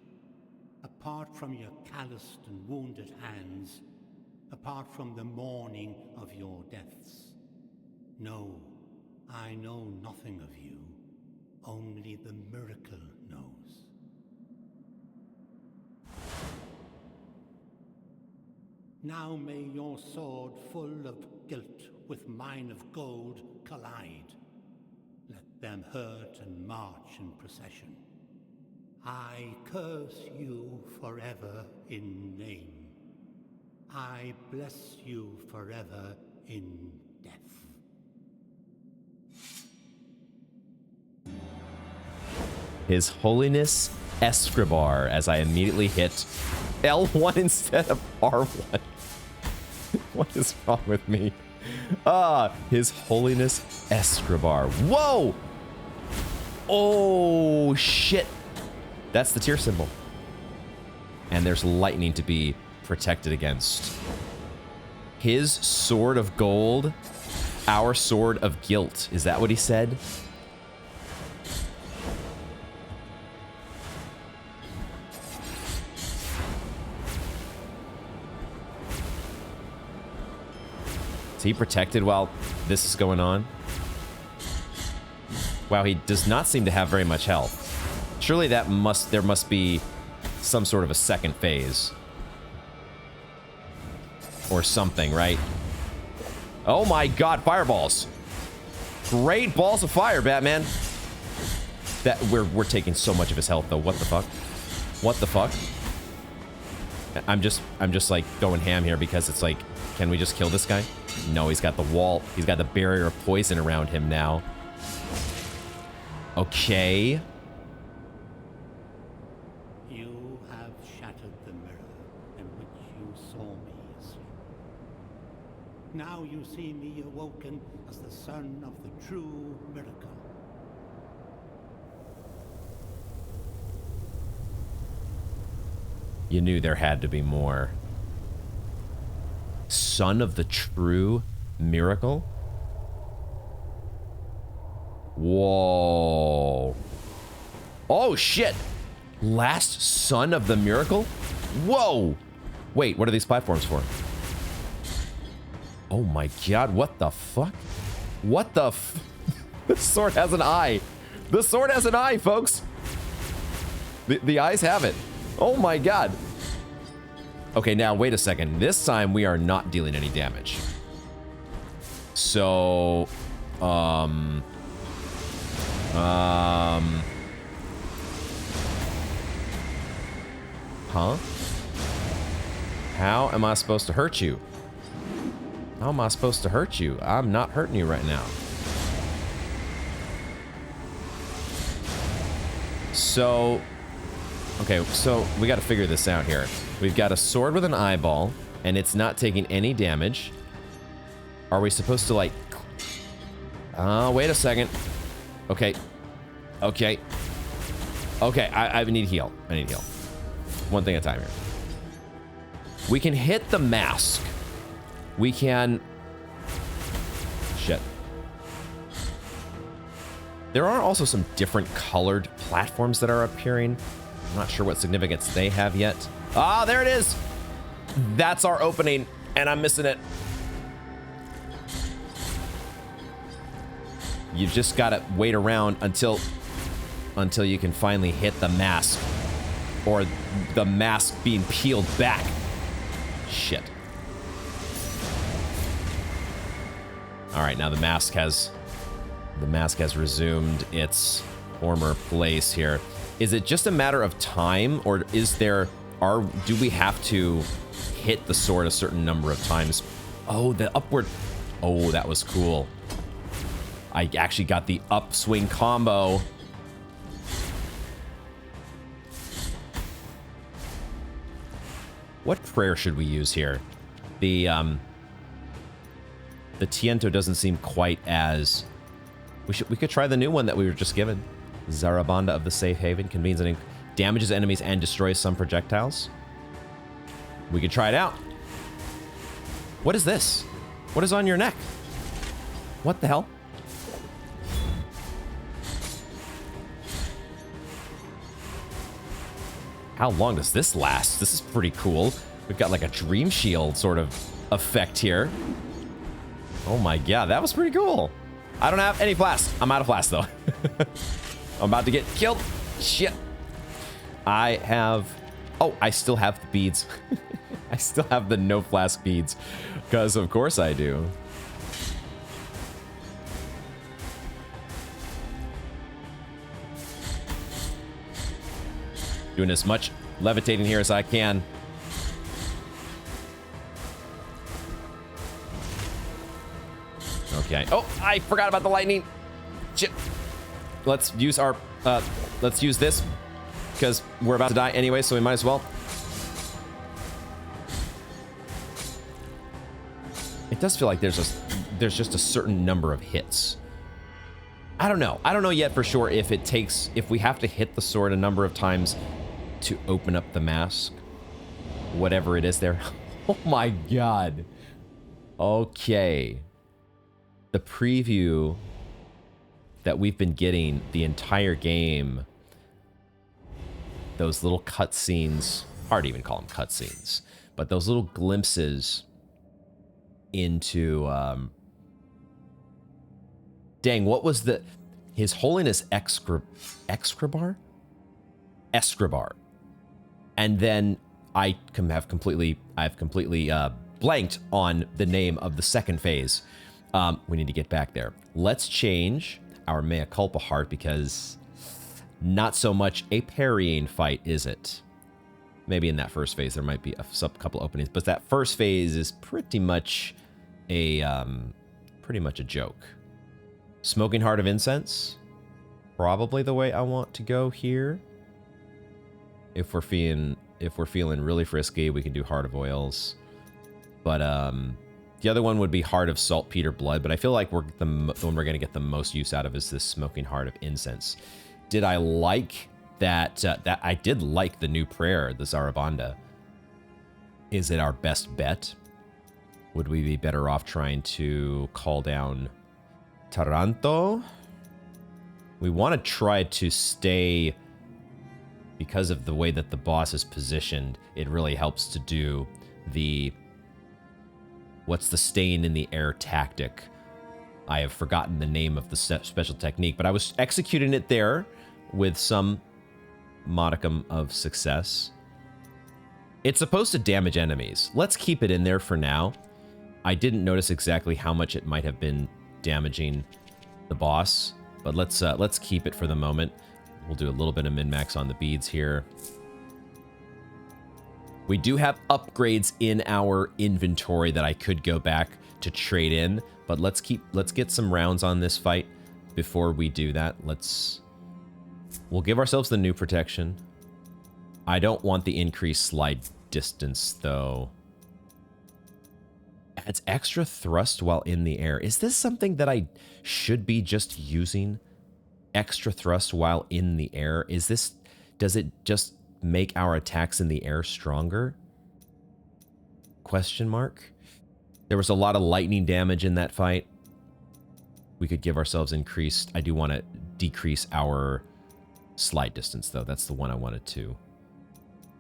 apart from your calloused and wounded hands, apart from the mourning of your deaths. No, I know nothing of you. Only the miracle knows. Now may your sword full of guilt with mine of gold collide. Let them hurt and march in procession. I curse you forever in name. I bless you forever in death. His Holiness Escribar, as I immediately hit L1 instead of R1. What is wrong with me? His Holiness Escribar. Whoa! Oh, shit. That's the tier symbol. And there's lightning to be protected against. His sword of gold, our sword of guilt. Is that what he said? Is he protected while this is going on? Wow, he does not seem to have very much health. Surely there must be some sort of a second phase. Or something, right? Oh my god, fireballs. Great balls of fire, Batman. That we're taking so much of his health though. What the fuck? What the fuck? I'm just like going ham here because it's like, can we just kill this guy? No, he's got the wall. He's got the barrier of poison around him now. Okay. You have shattered the mirror in which you saw me asleep. Now you see me awoken as the son of the true miracle. You knew there had to be more. Son of the true miracle? Whoa. Oh, shit. Last son of the miracle? Whoa. Wait, what are these platforms for? Oh my god, what the fuck? What the f... The sword has an eye. The sword has an eye, folks. The eyes have it. Oh my god. Okay, now wait a second. This time we are not dealing any damage. So, huh? How am I supposed to hurt you? How am I supposed to hurt you? I'm not hurting you right now. So, okay, so we got to figure this out here. We've got a sword with an eyeball, and it's not taking any damage. Are we supposed to, like... wait a second. Okay. Okay. Okay, I need heal. I need heal. One thing at a time here. We can hit the mask. We can... Shit. There are also some different colored platforms that are appearing. I'm not sure what significance they have yet. Ah, there it is. That's our opening, and I'm missing it. You just gotta wait around until you can finally hit the mask, or the mask being peeled back. Shit. All right, now the mask has resumed its former place here. Is it just a matter of time, or do we have to hit the sword a certain number of times? Oh, the upward. Oh, that was cool. I actually got the upswing combo. What prayer should we use here? The Tiento doesn't seem quite as... We could try the new one that we were just given. Zarabanda of the Safe Haven convenes and damages enemies and destroys some projectiles. We could try it out. What is this? What is on your neck? What the hell? How long does this last? This is pretty cool. We've got like a dream shield sort of effect here. Oh my god, that was pretty cool. I don't have any flasks. I'm out of flasks though. I'm about to get killed. Shit. I have... Oh, I still have the beads. I still have the no flask beads. Because of course I do. Doing as much levitating here as I can. Okay. Oh, I forgot about the lightning. Shit. Let's use our, let's use this because we're about to die anyway, so we might as well. It does feel like there's just a certain number of hits. I don't know. I don't know yet for sure if we have to hit the sword a number of times to open up the mask. Whatever it is there. Oh my god. Okay. The preview that we've been getting the entire game, those little cutscenes, hard to even call them cutscenes, but those little glimpses into, dang, what was His Holiness Escribar? Escribar. And then I've completely blanked on the name of the second phase. We need to get back there. Let's change our mea culpa heart because not so much a parrying fight, is it? Maybe in that first phase there might be a couple openings, but that first phase is pretty much a joke. Smoking Heart of Incense, probably the way I want to go here. If we're feeling really frisky, we can do Heart of Oils, but the other one would be Heart of Saltpeter Blood, but I feel like the one we're going to get the most use out of is this Smoking Heart of Incense. Did I like that? I did like the new prayer, the Zarabanda. Is it our best bet? Would we be better off trying to call down Taranto? We want to try to stay, because of the way that the boss is positioned, it really helps to do the... What's the staying in the air tactic? I have forgotten the name of the special technique, but I was executing it there with some modicum of success. It's supposed to damage enemies. Let's keep it in there for now. I didn't notice exactly how much it might have been damaging the boss, but let's keep it for the moment. We'll do a little bit of min-max on the beads here. We do have upgrades in our inventory that I could go back to trade in, but let's get some rounds on this fight before we do that. We'll give ourselves the new protection. I don't want the increased slide distance though. Adds extra thrust while in the air. Is this something that I should be just using? Extra thrust while in the air? Does it just make our attacks in the air stronger? Question mark. There was a lot of lightning damage in that fight. We could give ourselves increased. I do want to decrease our slide distance, though. That's the one I wanted to.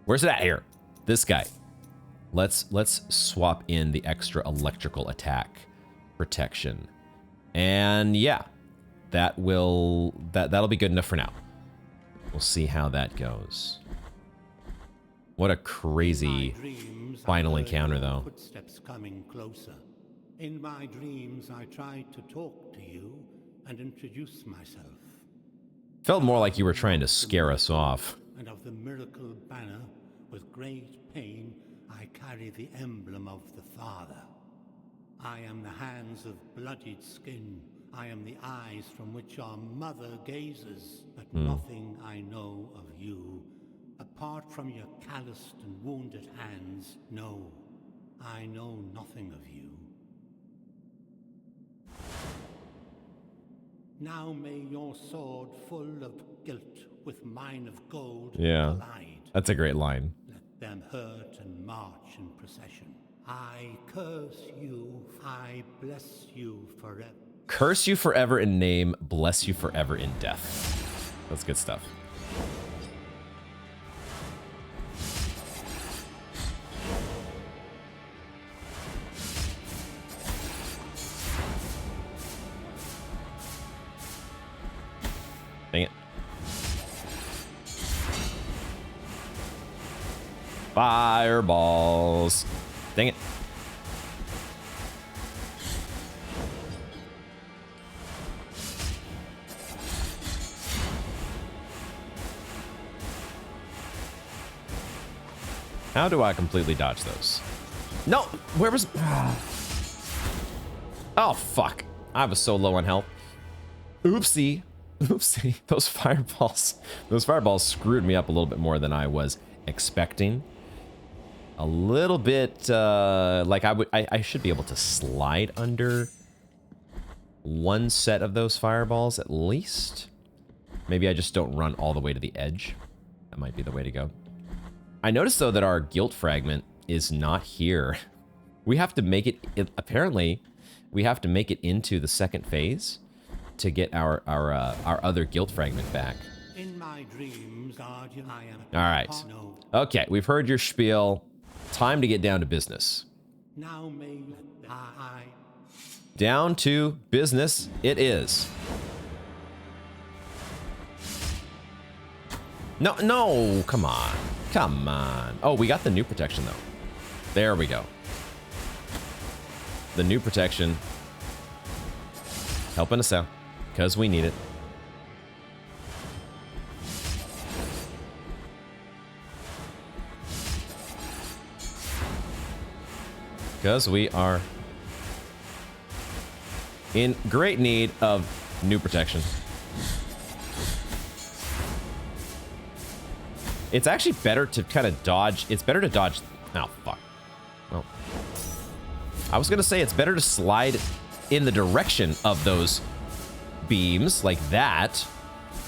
Where's it at here? This guy. Let's swap in the extra electrical attack protection. And yeah, that'll be good enough for now. We'll see how that goes. What a crazy final encounter, though. Footsteps coming closer. In my dreams, I tried to talk to you and introduce myself. Felt more like you were trying to scare us off. And of the miracle banner, with great pain, I carry the emblem of the Father. I am the hands of bloodied skin. I am the eyes from which our mother gazes. But nothing I know of you, apart from your calloused and wounded hands, no, I know nothing of you. Now may your sword full of guilt with mine of gold collide. That's a great line. Let them hurt and march in procession. I curse you, I bless you forever. Curse you forever in name, bless you forever in death. That's good stuff. Dang it. Fireballs. Dang it. How do I completely dodge those? No, where was... Oh, fuck. I was so low on health. Oopsie. Oopsie. Those fireballs screwed me up a little bit more than I was expecting. A little bit, like I should be able to slide under one set of those fireballs at least. Maybe I just don't run all the way to the edge. That might be the way to go. I noticed, though, that our guilt fragment is not here. We have to make it, apparently, we have to make it into the second phase to get our other guilt fragment back. In my dreams, Guardian, I am... All right. Okay, we've heard your spiel. Time to get down to business. Now may I... Down to business it is. No, no, come on. Come on. Oh, we got the new protection, though. There we go. The new protection. Helping us out, because we need it. Because we are in great need of new protection. It's actually better to kind of dodge. It's better to dodge. Oh, fuck. Well, I was going to say it's better to slide in the direction of those beams like that.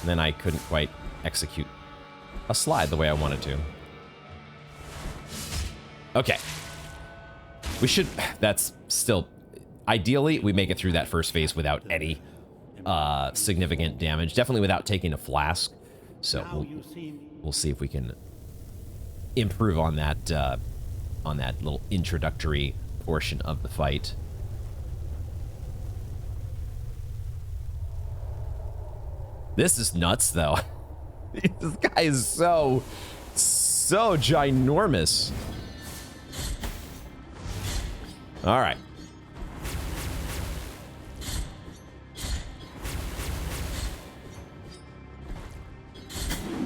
And then I couldn't quite execute a slide the way I wanted to. Okay. We should, that's still, ideally, we make it through that first phase without any significant damage. Definitely without taking a flask. So we'll see if we can improve on that little introductory portion of the fight. This is nuts, though. This guy is so ginormous. All right.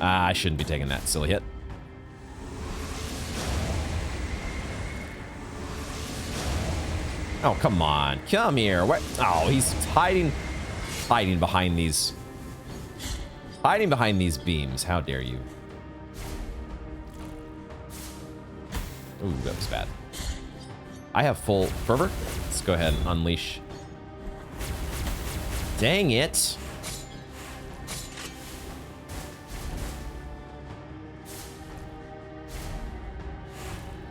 I shouldn't be taking that silly hit. Oh, come on. Come here. What? Oh, he's hiding behind these beams. How dare you? Ooh, that was bad. I have full fervor. Let's go ahead and unleash. Dang it.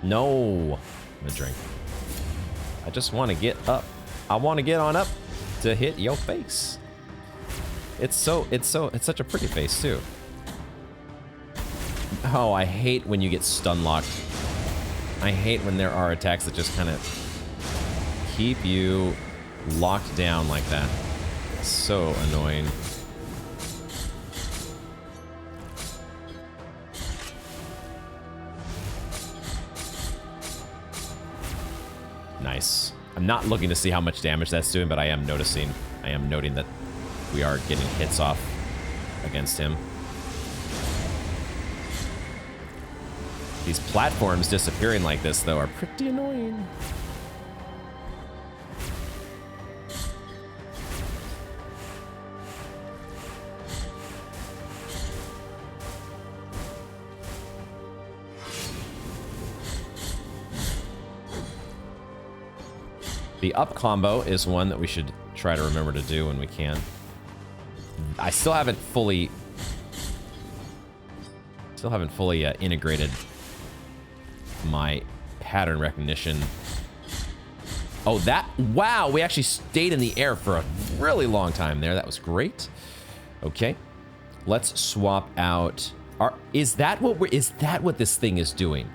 No. I'm gonna drink. I just want to get up. I want to get on up to hit your face. It's such a pretty face too. Oh, I hate when you get stun locked. I hate when there are attacks that just kind of keep you locked down like that. It's so annoying. Nice. I'm not looking to see how much damage that's doing, but I am noting that we are getting hits off against him. These platforms disappearing like this, though, are pretty annoying. The up combo is one that we should try to remember to do when we can. I still haven't fully integrated my pattern recognition. Oh, wow, we actually stayed in the air for a really long time there. That was great. Okay, let's swap out is that what this thing is doing?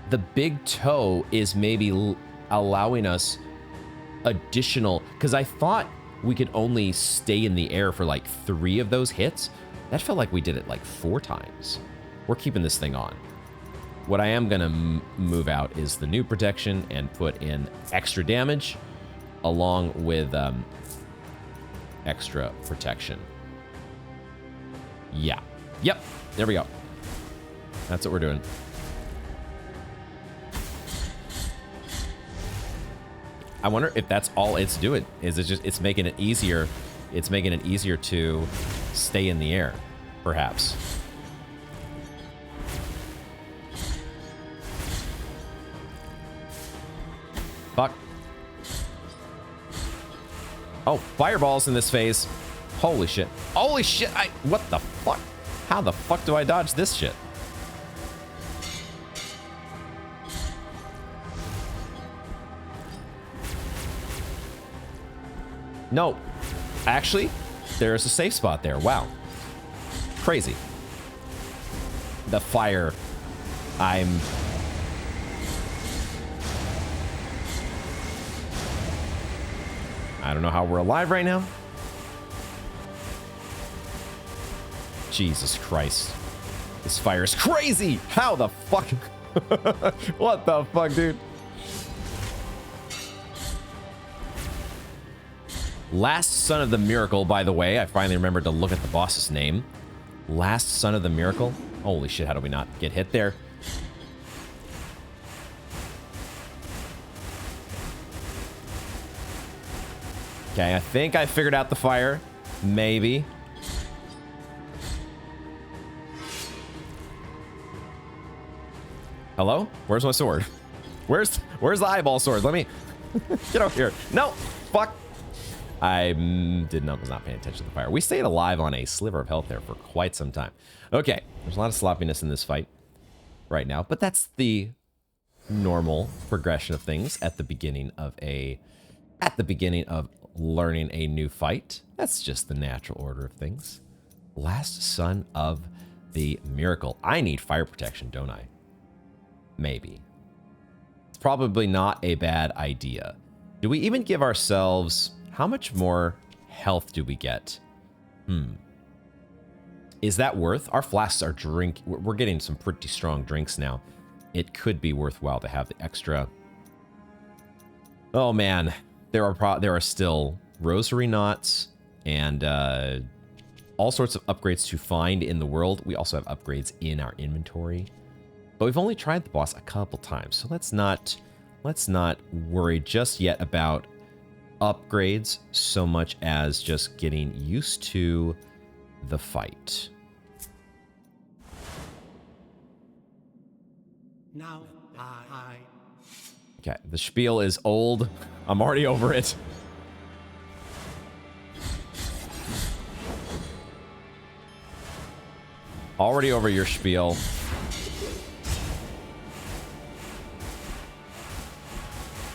The big toe is maybe allowing us additional, because I thought we could only stay in the air for like 3 of those hits. That felt like we did it like 4 times. We're keeping this thing on. What I am gonna move out is the new protection and put in extra damage along with extra protection. Yeah. Yep. There we go. That's what we're doing. I wonder if that's all it's doing. Is it just, it's making it easier to stay in the air, perhaps. Fuck. Oh, fireballs in this phase. Holy shit. Holy shit. What the fuck? How the fuck do I dodge this shit? No. Actually, there's a safe spot there. Wow. Crazy. The fire. I don't know how we're alive right now. Jesus Christ. This fire is crazy! How the fuck? What the fuck, dude? Last Son of the Miracle, by the way. I finally remembered to look at the boss's name. Last Son of the Miracle? Holy shit, how do we not get hit there? Okay, I think I figured out the fire. Maybe. Hello? Where's my sword? Where's the eyeball sword? Let me get over here. No! Fuck! I was not paying attention to the fire. We stayed alive on a sliver of health there for quite some time. Okay, there's a lot of sloppiness in this fight right now, but that's the normal progression of things at the beginning of learning a new fight. That's just the natural order of things. Last Son of the Miracle. I need fire protection, don't I? Maybe. It's probably not a bad idea. Do we even give ourselves... How much more health do we get? Is that worth? Our flasks are we're getting some pretty strong drinks now. It could be worthwhile to have the extra. Oh man, there are still rosary knots and all sorts of upgrades to find in the world. We also have upgrades in our inventory, but we've only tried the boss a couple times, so let's not worry just yet about upgrades so much as just getting used to the fight. Now I... Okay, the spiel is old. I'm already over it. Already over your spiel.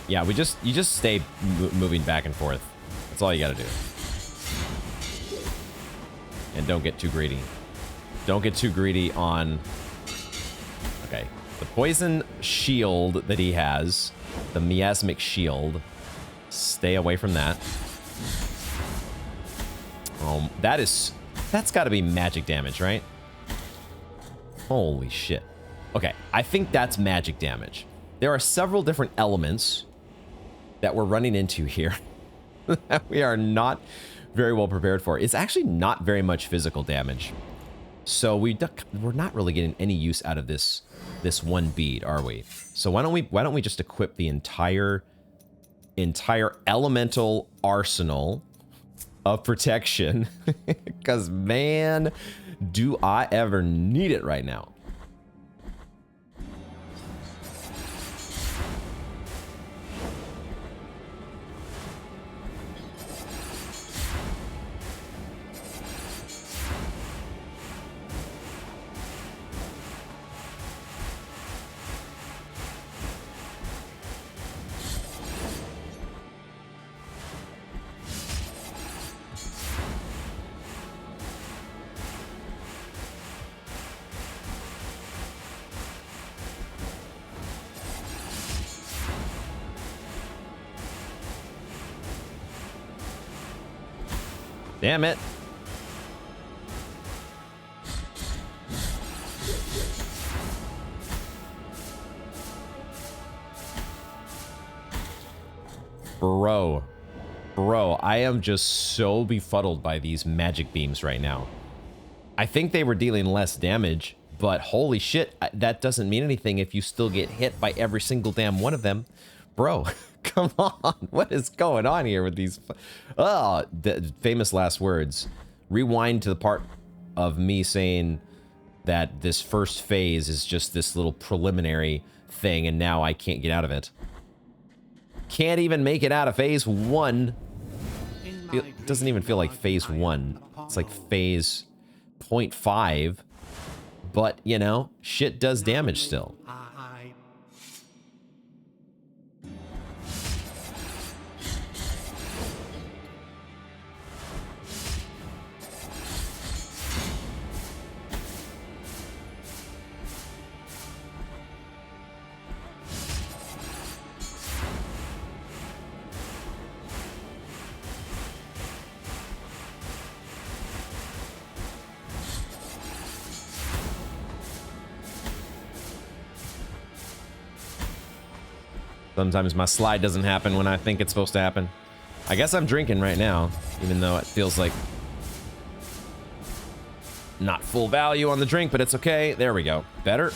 Yeah, you just stay moving back and forth. That's all you gotta do. And don't get too greedy. Don't get too greedy on... Okay. The poison shield that he has, the miasmic shield, stay away from that. That's got to be magic damage, right? Holy shit. Okay, I think that's magic damage. There are several different elements that we're running into here that we are not very well prepared for. It's actually not very much physical damage. So we're not really getting any use out of this one bead, are we? So why don't we just equip the entire elemental arsenal of protection? Because man, do I ever need it right now. Damn it. Bro, I am just so befuddled by these magic beams right now. I think they were dealing less damage, but holy shit, that doesn't mean anything if you still get hit by every single damn one of them. Bro, come on. What is going on here with these? Oh, the famous last words. Rewind to the part of me saying that this first phase is just this little preliminary thing, and now I can't get out of it. Can't even make it out of phase 1. It doesn't even feel like phase 1. It's like phase 0.5. But, you know, shit does damage still. Sometimes my slide doesn't happen when I think it's supposed to happen. I guess I'm drinking right now, even though it feels like not full value on the drink, but it's okay. There we go. Better.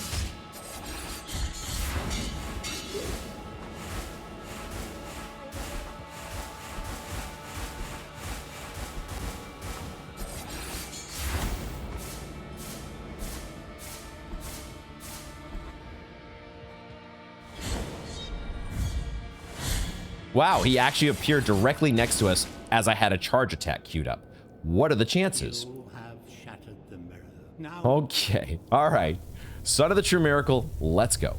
Wow, he actually appeared directly next to us as I had a charge attack queued up. What are the chances? You have shattered the mirror. Now Okay, all right. Son of the true miracle, let's go.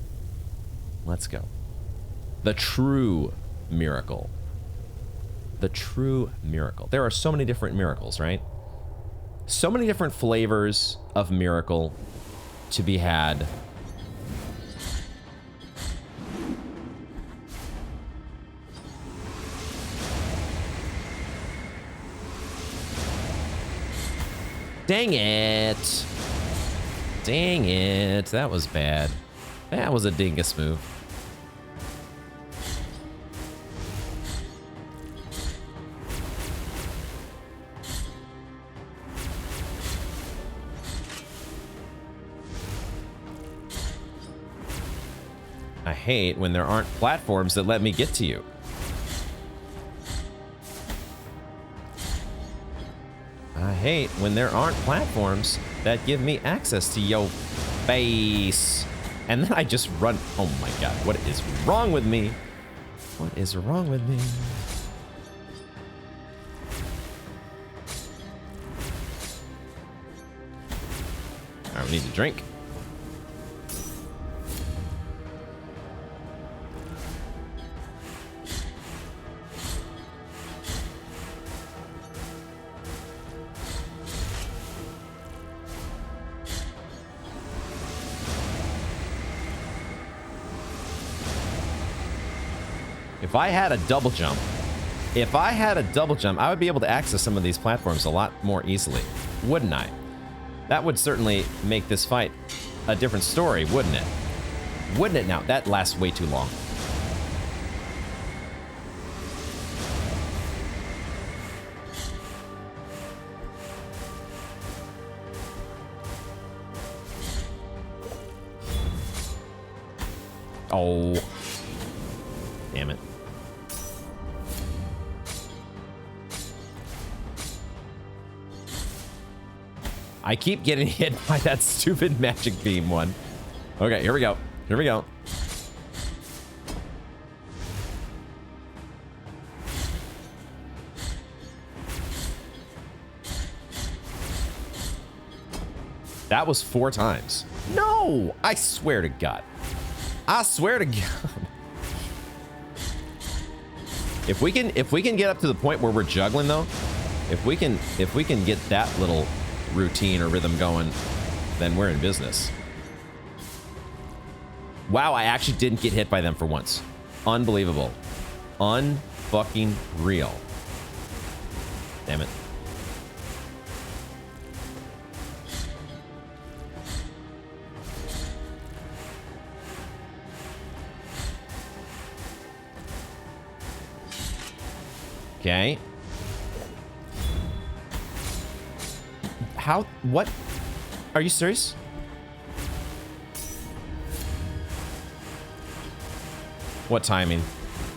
Let's go. The true miracle. The true miracle. There are so many different miracles, right? So many different flavors of miracle to be had. Dang it. Dang it. That was bad. That was a dingus move. I hate when there aren't platforms that let me get to you. I hate when there aren't platforms that give me access to your face. And then I just run. Oh my god, what is wrong with me? What is wrong with me? Alright, we need to drink. If I had a double jump, I would be able to access some of these platforms a lot more easily, wouldn't I? That would certainly make this fight a different story, wouldn't it? Wouldn't it now? That lasts way too long. Oh. Damn it. I keep getting hit by that stupid magic beam one. Okay, here we go. Here we go. That was 4 times. No! I swear to God. I swear to God. If we can get up to the point where we're juggling though, if we can get that little routine or rhythm going, then we're in business. Wow, I actually didn't get hit by them for once. Unbelievable. Unfucking real. Damn it. Okay. How? What? Are you serious? What timing?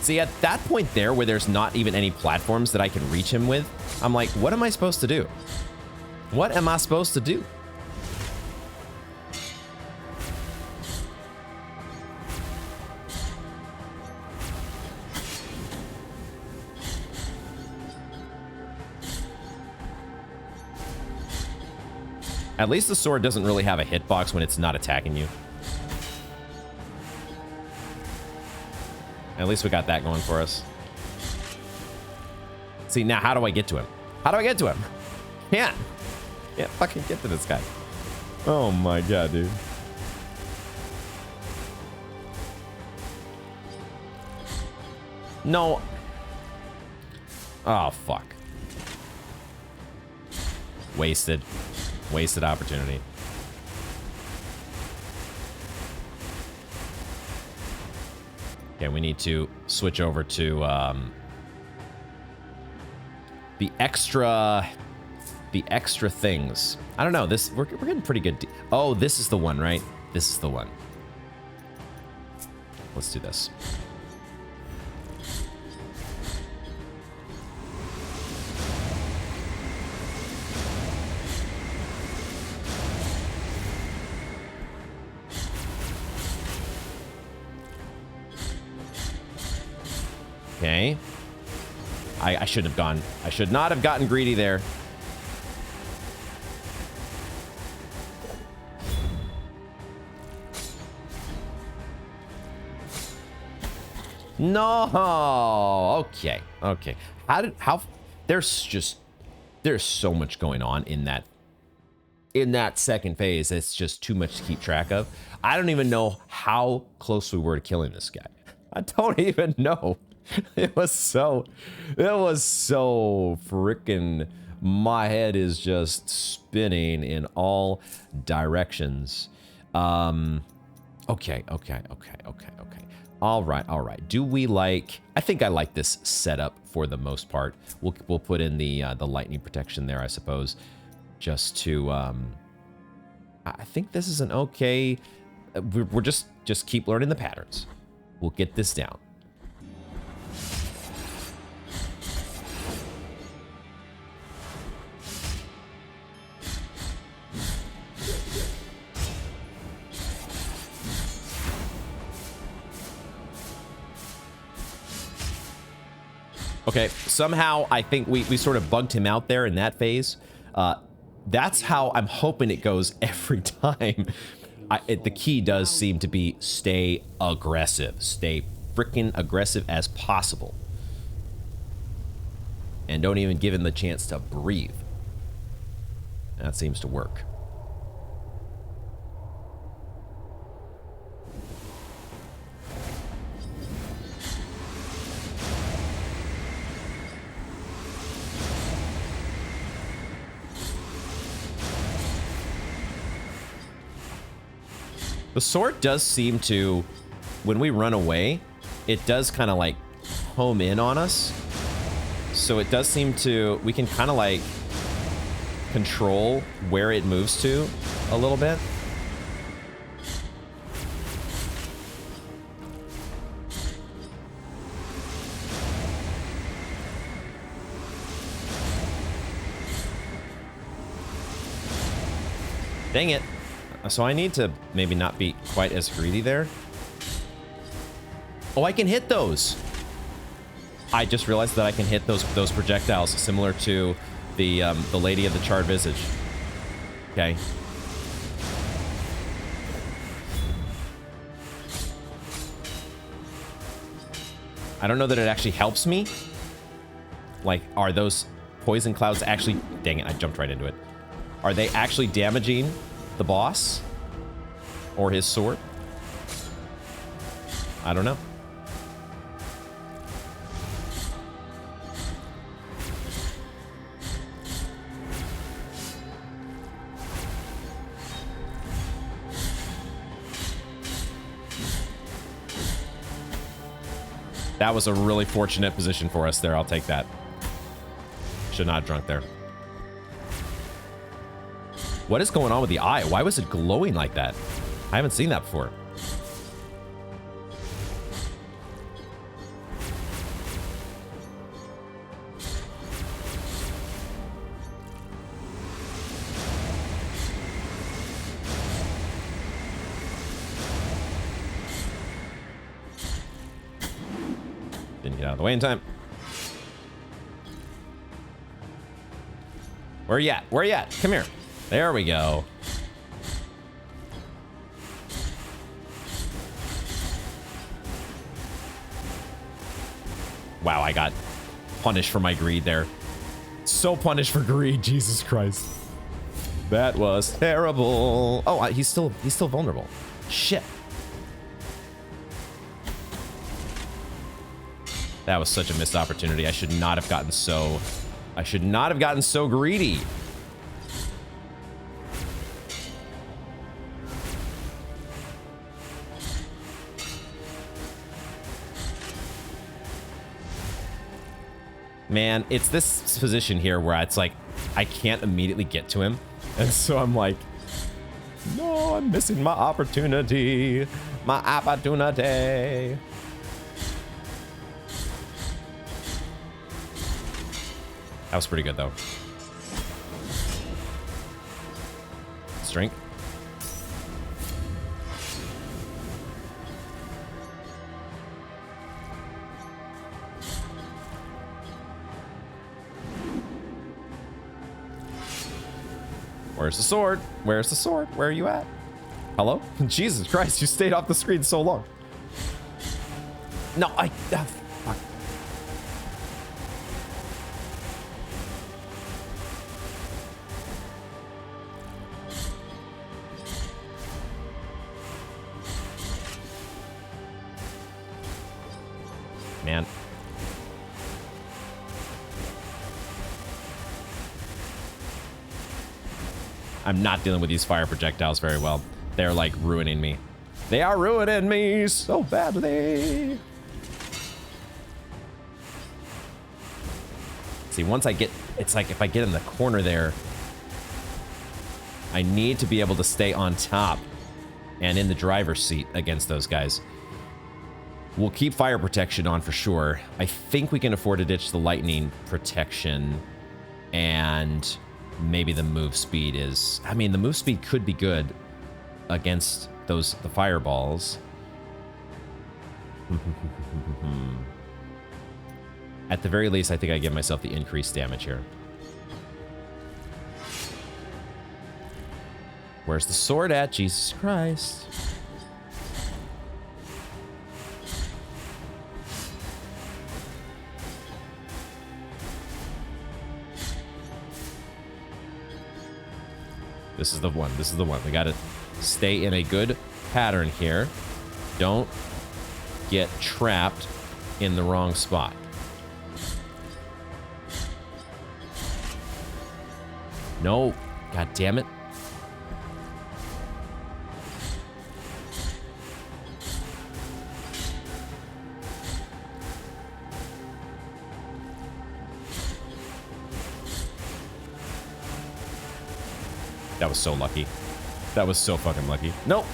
See, at that point there where there's not even any platforms that I can reach him with, I'm like, what am I supposed to do? What am I supposed to do? At least the sword doesn't really have a hitbox when it's not attacking you. At least we got that going for us. See, now how do I get to him? How do I get to him? Can't fucking get to this guy. Oh my God, dude. No. Oh, fuck. Wasted. Wasted opportunity. Okay, we need to switch over to the extra things. I don't know. This we're getting pretty good. Oh, this is the one, right? This is the one. Let's do this. Okay. I shouldn't have gone. I should not have gotten greedy there. No. Okay. Okay. There's so much going on in that second phase. It's just too much to keep track of. I don't even know how close we were to killing this guy. I don't even know. It was so freaking, my head is just spinning in all directions. Okay. All right. Do we like, I think I like this setup for the most part. We'll put in the lightning protection there, I suppose, just to, I think this is an okay, we're just keep learning the patterns. We'll get this down. Okay, somehow I think we sort of bugged him out there in that phase. That's how I'm hoping it goes every time. The key does seem to be stay aggressive. Stay freaking aggressive as possible. And don't even give him the chance to breathe. That seems to work. The sword does seem to, when we run away, it does kind of like home in on us. So it does seem to, we can kind of like control where it moves to a little bit. Dang it. So I need to maybe not be quite as greedy there. Oh, I can hit those. I just realized that I can hit those projectiles similar to the Lady of the Charred Visage. Okay. I don't know that it actually helps me. Like, are those poison clouds actually... Dang it, I jumped right into it. Are they actually damaging the boss? Or his sword? I don't know. That was a really fortunate position for us there. I'll take that. Should not have drunk there. What is going on with the eye? Why was it glowing like that? I haven't seen that before. Didn't get out of the way in time. Where you at? Where you at? Come here. There we go. Wow, I got punished for my greed there. So punished for greed, Jesus Christ. That was terrible. Oh, he's still vulnerable. Shit. That was such a missed opportunity. I should not have gotten so greedy. Man, it's this position here where it's like, I can't immediately get to him. And so I'm like, no, I'm missing my opportunity. My opportunity. That was pretty good, though. Strength. Where's the sword? Where's the sword? Where are you at? Hello? Jesus Christ, you stayed off the screen so long. No, fuck. Man. I'm not dealing with these fire projectiles very well. They're like ruining me. They are ruining me so badly. See, once I get, it's like if I get in the corner there, I need to be able to stay on top and in the driver's seat against those guys. We'll keep fire protection on for sure. I think we can afford to ditch the lightning protection, and maybe the move speed is... I mean, the move speed could be good against the fireballs. At the very least, I think I give myself the increased damage here. Where's the sword at? Jesus Christ. This is the one. This is the one. We got to stay in a good pattern here. Don't get trapped in the wrong spot. No. God damn it. That was so lucky. That was so fucking lucky. Nope.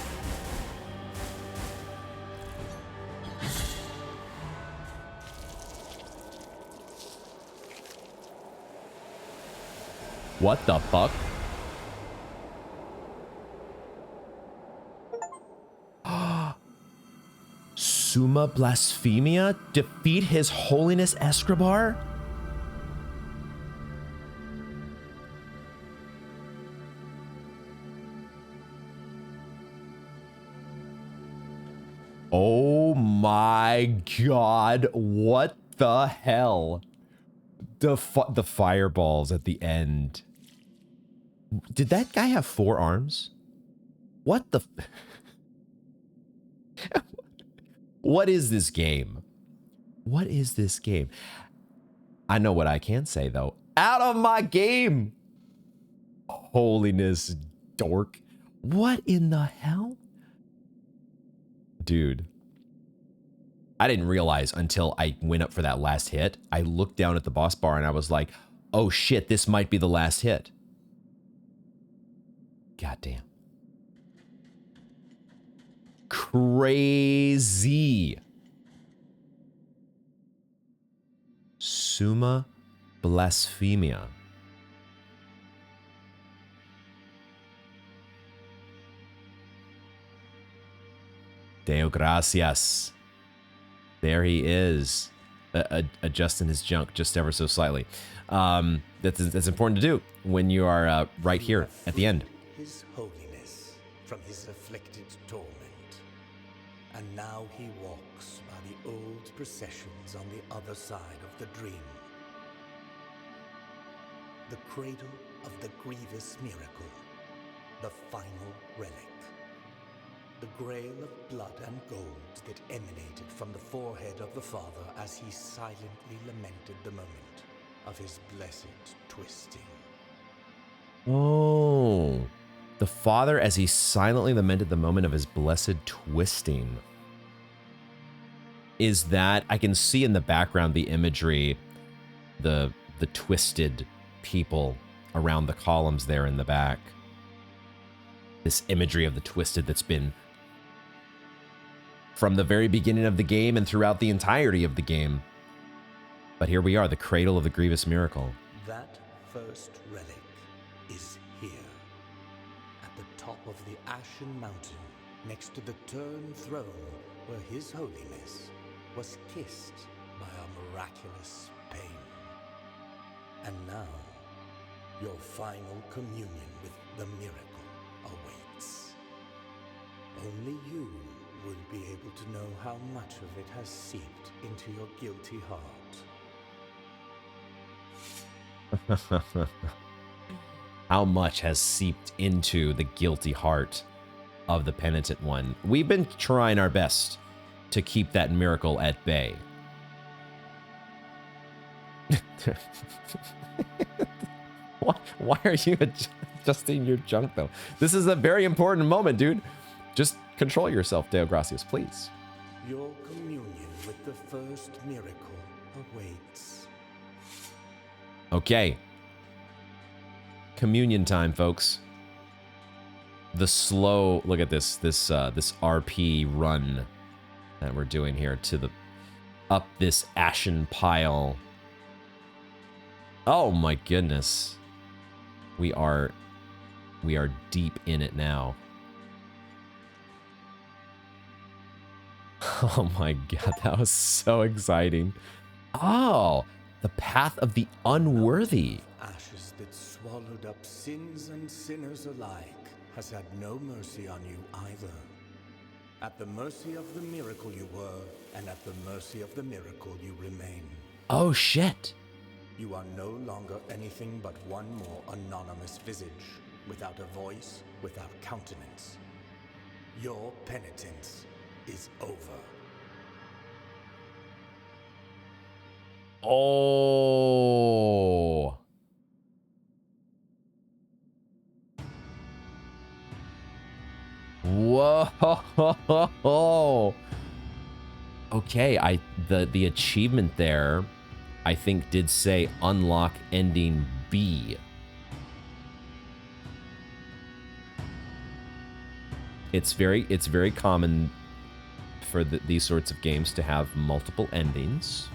What the fuck? Summa Blasphemia? Defeat His Holiness Escribar? Oh my god, what the hell? The fireballs at the end. Did that guy have 4 arms? What the... What is this game? What is this game? I know what I can say, though. Out of my game! Holiness, dork. What in the hell? Dude. I didn't realize until I went up for that last hit. I looked down at the boss bar and I was like, oh shit, this might be the last hit. Goddamn. Crazy. Summa Blasphemia. Deo gracias. There he is, adjusting his junk just ever so slightly. That's important to do when you are right here at the end. His Holiness from his afflicted torment, and now he walks by the old processions on the other side of the dream. The cradle of the grievous miracle, the final relic. The grail of blood and gold that emanated from the forehead of the Father as he silently lamented the moment of his blessed twisting. Oh, the Father as he silently lamented the moment of his blessed twisting. Is that, I can see in the background the imagery, the twisted people around the columns there in the back. This imagery of the twisted that's been from the very beginning of the game and throughout the entirety of the game. But here we are, the cradle of the grievous miracle. That first relic is here, at the top of the Ashen Mountain, next to the turned throne where His Holiness was kissed by a miraculous pain. And now, your final communion with the miracle awaits. Only you will be able to know how much of it has seeped into your guilty heart. How much has seeped into the guilty heart of the penitent one? We've been trying our best to keep that miracle at bay. Why are you adjusting your junk, though? This is a very important moment, dude. Just control yourself, Deo Gracias, please. Your communion with the first miracle awaits. Okay. Communion time, folks. The slow, look at this RP run that we're doing here to the, up this ashen pile. Oh my goodness. We are deep in it now. Oh my god, that was so exciting. Oh, the path of the unworthy. Ashes that swallowed up sins and sinners alike has had no mercy on you either. At the mercy of the miracle you were, and at the mercy of the miracle you remain. Oh shit. You are no longer anything but one more anonymous visage, without a voice, without countenance. Your penitence is over. Oh. Whoa. Okay, the achievement there, I think, did say unlock ending B. It's very common for these sorts of games to have multiple endings.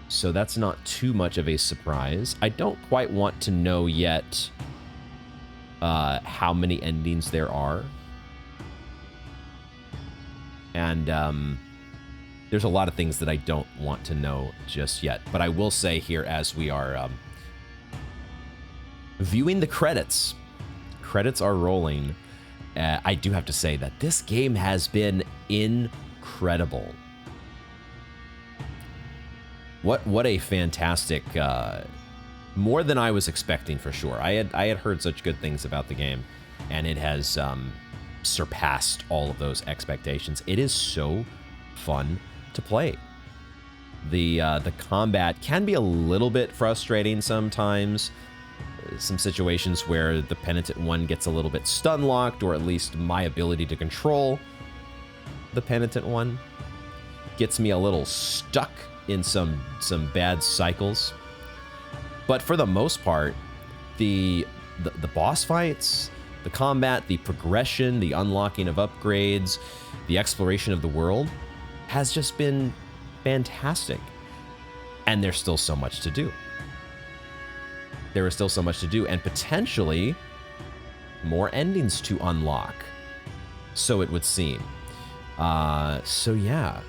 So that's not too much of a surprise. I don't quite want to know yet how many endings there are. And there's a lot of things that I don't want to know just yet. But I will say here, as we are viewing the credits are rolling, I do have to say that this game has been incredible. What a fantastic, more than I was expecting for sure. I had heard such good things about the game, and it has surpassed all of those expectations. It is so fun to play. The combat can be a little bit frustrating sometimes. Some situations where the penitent one gets a little bit stun locked, or at least my ability to control the penitent one gets me a little stuck in some bad cycles. But for the most part, the boss fights, the combat, the progression, the unlocking of upgrades, the exploration of the world has just been fantastic. And there's still so much to do. There is still so much to do, and potentially more endings to unlock, so it would seem. So yeah,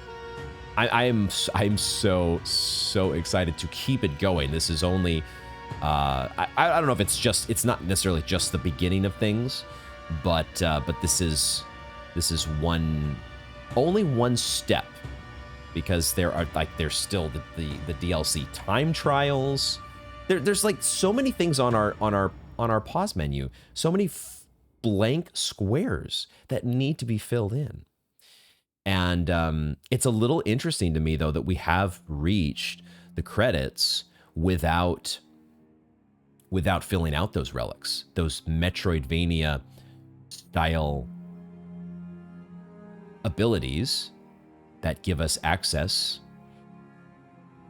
I'm so excited to keep it going. This is only I don't know if it's not necessarily just the beginning of things, but this is only one step, because there's still the DLC time trials. There's like so many things on our pause menu, so many blank squares that need to be filled in. And it's a little interesting to me, though, that we have reached the credits without filling out those relics, those Metroidvania style abilities that give us access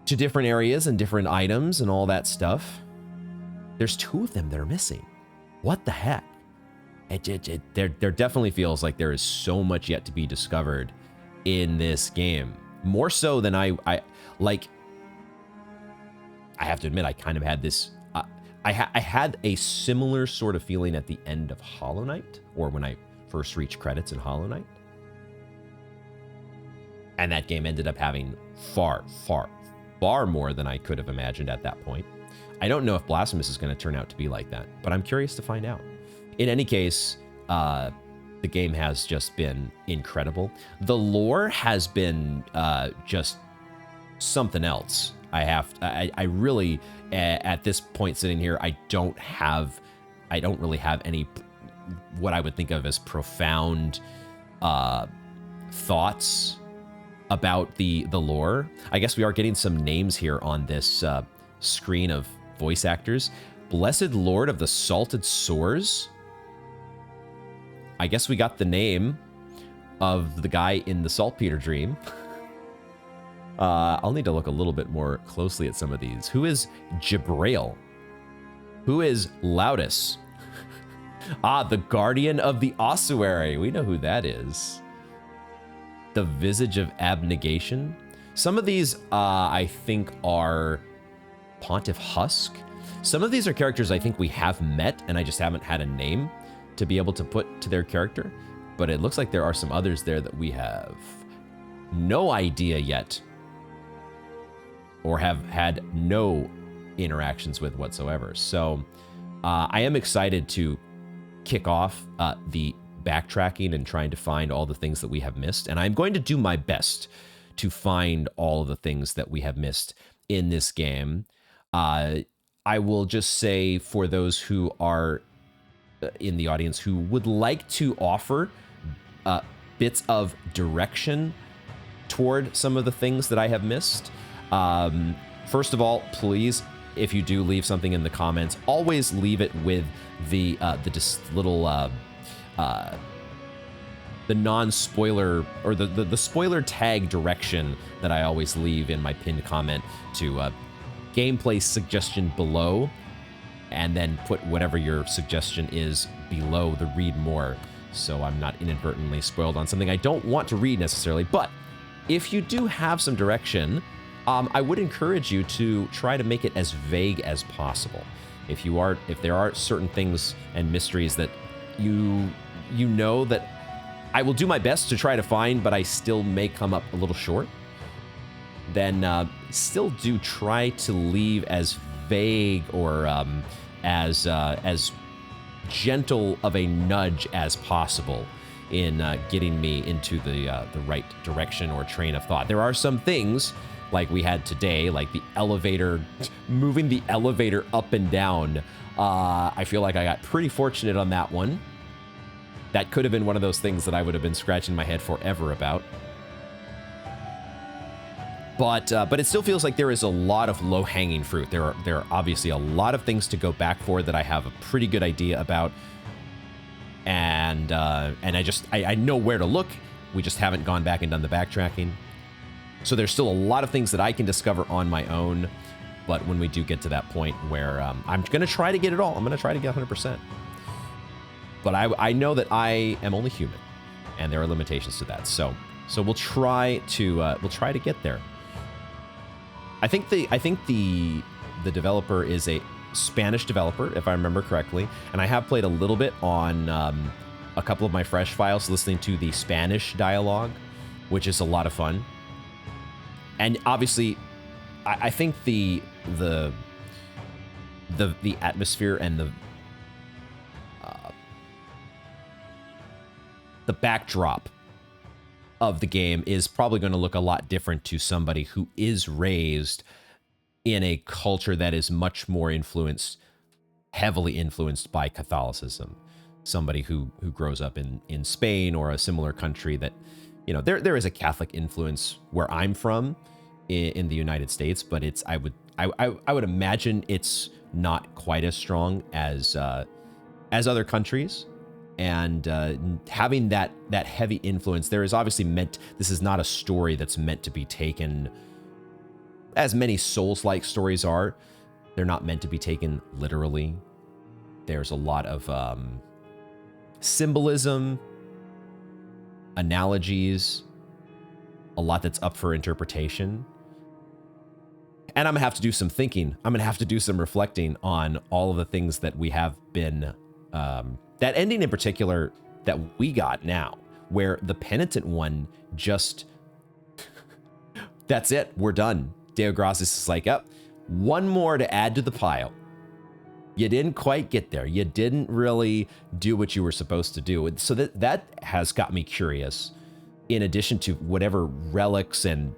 to different areas and different items and all that stuff. There's 2 of them that are missing. What the heck? There definitely feels like there is so much yet to be discovered in this game. More so than I have to admit, I kind of had this... I had a similar sort of feeling at the end of Hollow Knight, or when I first reached credits in Hollow Knight. And that game ended up having far more than I could have imagined at that point. I don't know if Blasphemous is going to turn out to be like that, but I'm curious to find out. In any case, the game has just been incredible. The lore has been just something else. I really, at this point sitting here, I don't really have any what I would think of as profound thoughts about the lore. I guess we are getting some names here on this screen of voice actors. Blessed Lord of the Salted Sores. I guess we got the name of the guy in the Saltpeter Dream. I'll need to look a little bit more closely at some of these. Who is Jibrail? Who is Laudus? The Guardian of the Ossuary. We know who that is. The Visage of Abnegation. Some of these, I think, are Pontiff Husk. Some of these are characters I think we have met, and I just haven't had a name to be able to put to their character. But it looks like there are some others there that we have no idea yet, or have had no interactions with whatsoever. So I am excited to kick off the backtracking and trying to find all the things that we have missed. And I'm going to do my best to find all of the things that we have missed in this game. I will just say, for those who are in the audience who would like to offer bits of direction toward some of the things that I have missed, first of all, please, if you do leave something in the comments, always leave it with the non-spoiler, or the spoiler tag direction that I always leave in my pinned comment to gameplay suggestion below, and then put whatever your suggestion is below the read more, so I'm not inadvertently spoiled on something I don't want to read necessarily. But if you do have some direction, I would encourage you to try to make it as vague as possible. If there are certain things and mysteries that you know that I will do my best to try to find, but I still may come up a little short, then still do try to leave as vague or as gentle of a nudge as possible in getting me into the right direction or train of thought. There are some things like we had today, like the elevator, moving the elevator up and down. I feel like I got pretty fortunate on that one. That could have been one of those things that I would have been scratching my head forever about. But it still feels like there is a lot of low-hanging fruit. There are obviously a lot of things to go back for that I have a pretty good idea about, and I know where to look. We just haven't gone back and done the backtracking. So there's still a lot of things that I can discover on my own. But when we do get to that point where I'm gonna try to get it all, I'm gonna try to get 100%. But I know that I am only human, and there are limitations to that. So we'll try to get there. I think the developer is a Spanish developer, if I remember correctly, and I have played a little bit on a couple of my fresh files, listening to the Spanish dialogue, which is a lot of fun. And obviously, I think the atmosphere and the backdrop of the game is probably going to look a lot different to somebody who is raised in a culture that is much more heavily influenced by Catholicism. Somebody who grows up in Spain or a similar country that, you know, there is a Catholic influence where I'm from in the United States, but I would imagine it's not quite as strong as other countries. And having that heavy influence, there is obviously this is not a story that's meant to be taken, as many Souls-like stories are. They're not meant to be taken literally. There's a lot of symbolism, analogies, a lot that's up for interpretation. And I'm gonna have to do some thinking. I'm gonna have to do some reflecting on all of the things that we have been, that ending in particular that we got now, where the penitent one just, that's it, we're done. Deo Grassis is like, up, one more to add to the pile. You didn't quite get there. You didn't really do what you were supposed to do. And so that has got me curious, in addition to whatever relics and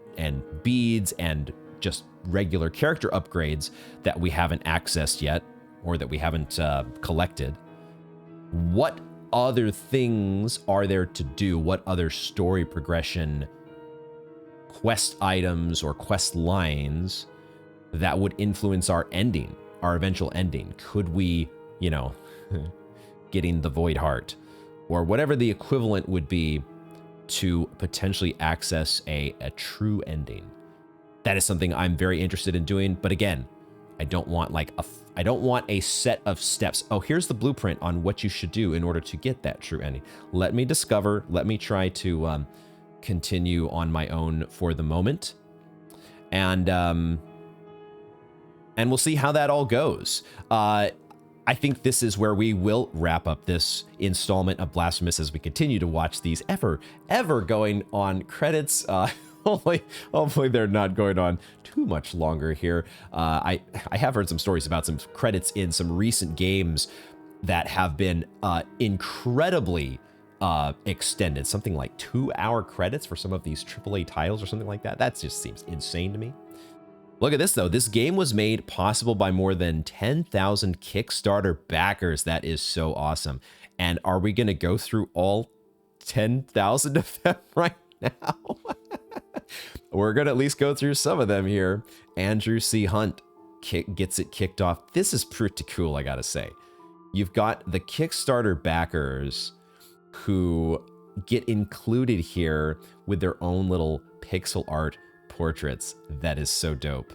beads and just regular character upgrades that we haven't accessed yet, or that we haven't collected. What other things are there to do? What other story progression, quest items, or quest lines that would influence our ending, our eventual ending? Could we, you know, getting the Void Heart, or whatever the equivalent would be to potentially access a true ending? That is something I'm very interested in doing. But again, I don't want a set of steps. Oh, here's the blueprint on what you should do in order to get that true ending. Let me discover. Let me try to continue on my own for the moment, and we'll see how that all goes. I think this is where we will wrap up this installment of Blasphemous as we continue to watch these ever going on credits. Hopefully they're not going on too much longer here. I have heard some stories about some credits in some recent games that have been incredibly extended. Something like 2-hour credits for some of these AAA titles or something like that. That just seems insane to me. Look at this, though. This game was made possible by more than 10,000 Kickstarter backers. That is so awesome. And are we going to go through all 10,000 of them right now? We're going to at least go through some of them here. Andrew C. Hunt gets it kicked off. This is pretty cool, I got to say. You've got the Kickstarter backers who get included here with their own little pixel art portraits. That is so dope.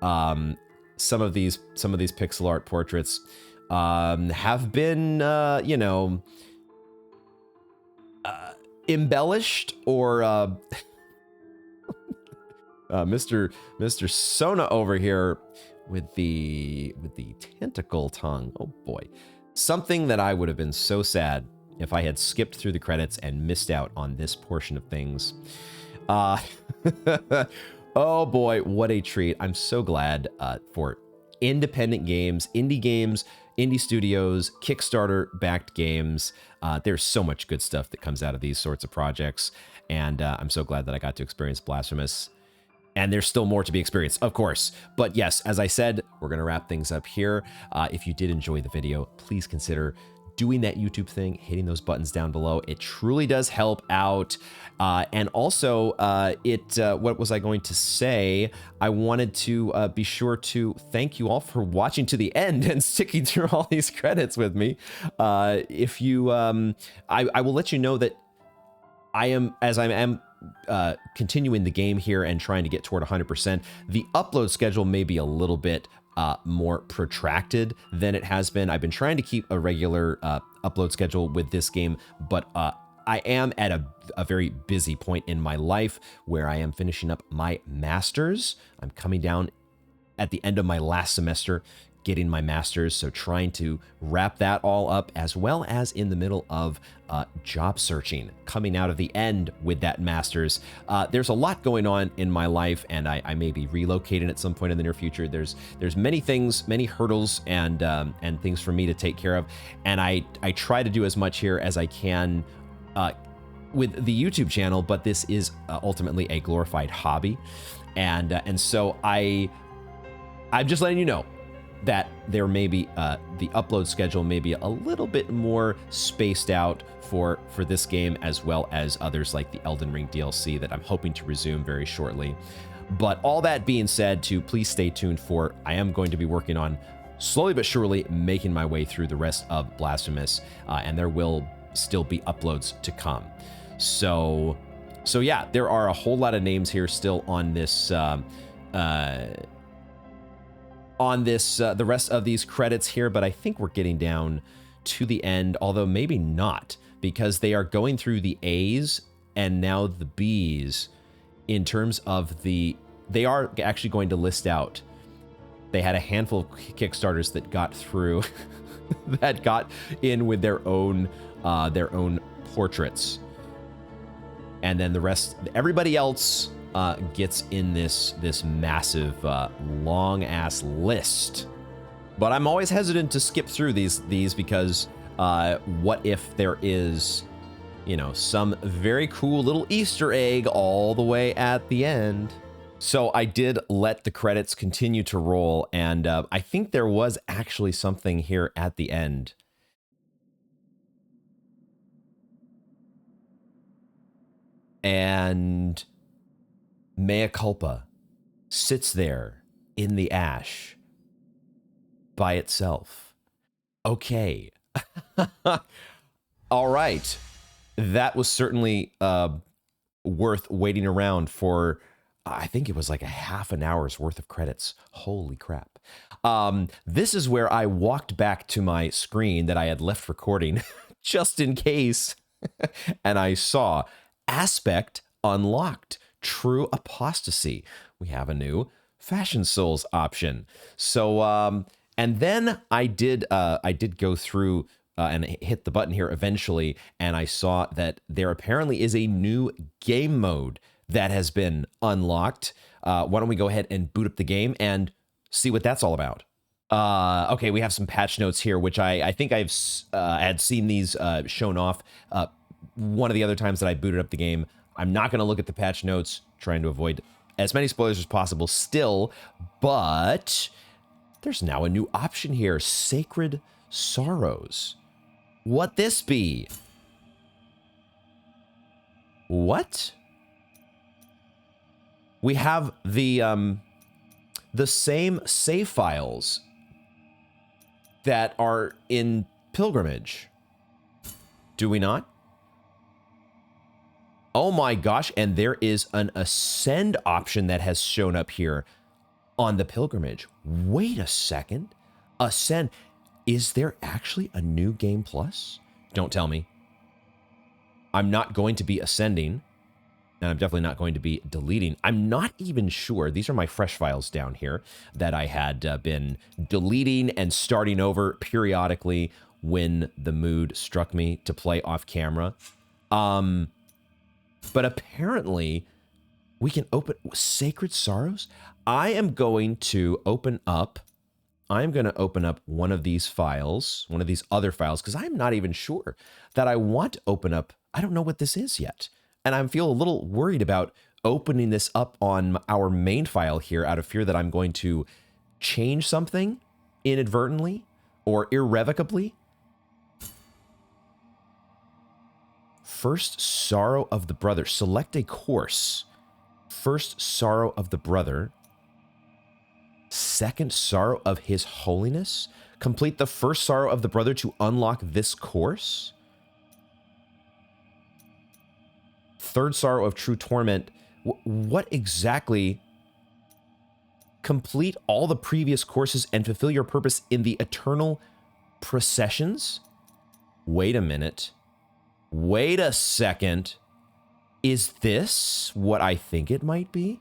Some of these pixel art portraits have been, you know, embellished or Mr. Sona over here with the tentacle tongue. Oh boy. Something that I would have been so sad if I had skipped through the credits and missed out on this portion of things. Oh boy, what a treat. I'm so glad for independent games, indie studios, Kickstarter-backed games. There's so much good stuff that comes out of these sorts of projects, and I'm so glad that I got to experience Blasphemous. And there's still more to be experienced, of course. But yes, as I said, we're going to wrap things up here. If you did enjoy the video, please consider doing that YouTube thing, hitting those buttons down below. It truly does help out. And also, what was I going to say? I wanted to be sure to thank you all for watching to the end and sticking through all these credits with me. If you, I will let you know that I am continuing the game here and trying to get toward 100%. The upload schedule may be a little bit more protracted than it has been. I've been trying to keep a regular upload schedule with this game, but I am at a very busy point in my life where I am finishing up my master's. I'm coming down at the end of my last semester, getting my master's, so trying to wrap that all up, as well as in the middle of job searching, coming out of the end with that master's. There's a lot going on in my life, and I may be relocating at some point in the near future. There's many things, many hurdles, and things for me to take care of, and I try to do as much here as I can with the YouTube channel, but this is ultimately a glorified hobby, and so I'm just letting you know that there may be the upload schedule may be a little bit more spaced out for this game, as well as others like the Elden Ring DLC that I'm hoping to resume very shortly. But all that being said, please stay tuned for, I am going to be working on, slowly but surely, making my way through the rest of Blasphemous, and there will still be uploads to come. So yeah, there are a whole lot of names here still on this the rest of these credits here, but I think we're getting down to the end, although maybe not, because they are going through the A's and now the B's in terms of they are actually going to list out. They had a handful of Kickstarters that got through, that got in with their own portraits. And then the rest, everybody else gets in this massive long ass list. But I'm always hesitant to skip through these because what if there is, some very cool little Easter egg all the way at the end? So I did let the credits continue to roll, and I think there was actually something here at the end. And Mea Culpa sits there in the ash by itself. Okay. All right. That was certainly worth waiting around for. I think it was like a half an hour's worth of credits. Holy crap. This is where I walked back to my screen that I had left recording just in case. And I saw Aspect unlocked. True Apostasy. We have a new Fashion Souls option. So, and then I did go through and hit the button here eventually, and I saw that there apparently is a new game mode that has been unlocked. Why don't we go ahead and boot up the game and see what that's all about? Okay, we have some patch notes here, which I think I've had seen these shown off one of the other times that I booted up the game. I'm not going to look at the patch notes, trying to avoid as many spoilers as possible still, but there's now a new option here, Sacred Sorrows. What this be? What? We have the same save files that are in Pilgrimage. Do we not? Oh my gosh, and there is an Ascend option that has shown up here on the Pilgrimage. Wait a second. Ascend. Is there actually a new game plus? Don't tell me. I'm not going to be ascending, and I'm definitely not going to be deleting. I'm not even sure. These are my fresh files down here that I had been deleting and starting over periodically when the mood struck me to play off camera. But apparently we can open Sacred Sorrows. I am going to open up one of these files, one of these other files, because I'm not even sure that I want to open up. I don't know what this is yet. And I feel a little worried about opening this up on our main file here out of fear that I'm going to change something inadvertently or irrevocably. First Sorrow of the Brother. Select a course. First Sorrow of the Brother. Second Sorrow of His Holiness. Complete the first Sorrow of the Brother to unlock this course. Third Sorrow of True Torment. What exactly? Complete all the previous courses and fulfill your purpose in the eternal processions? Wait a minute. Wait a second. Is this what I think it might be?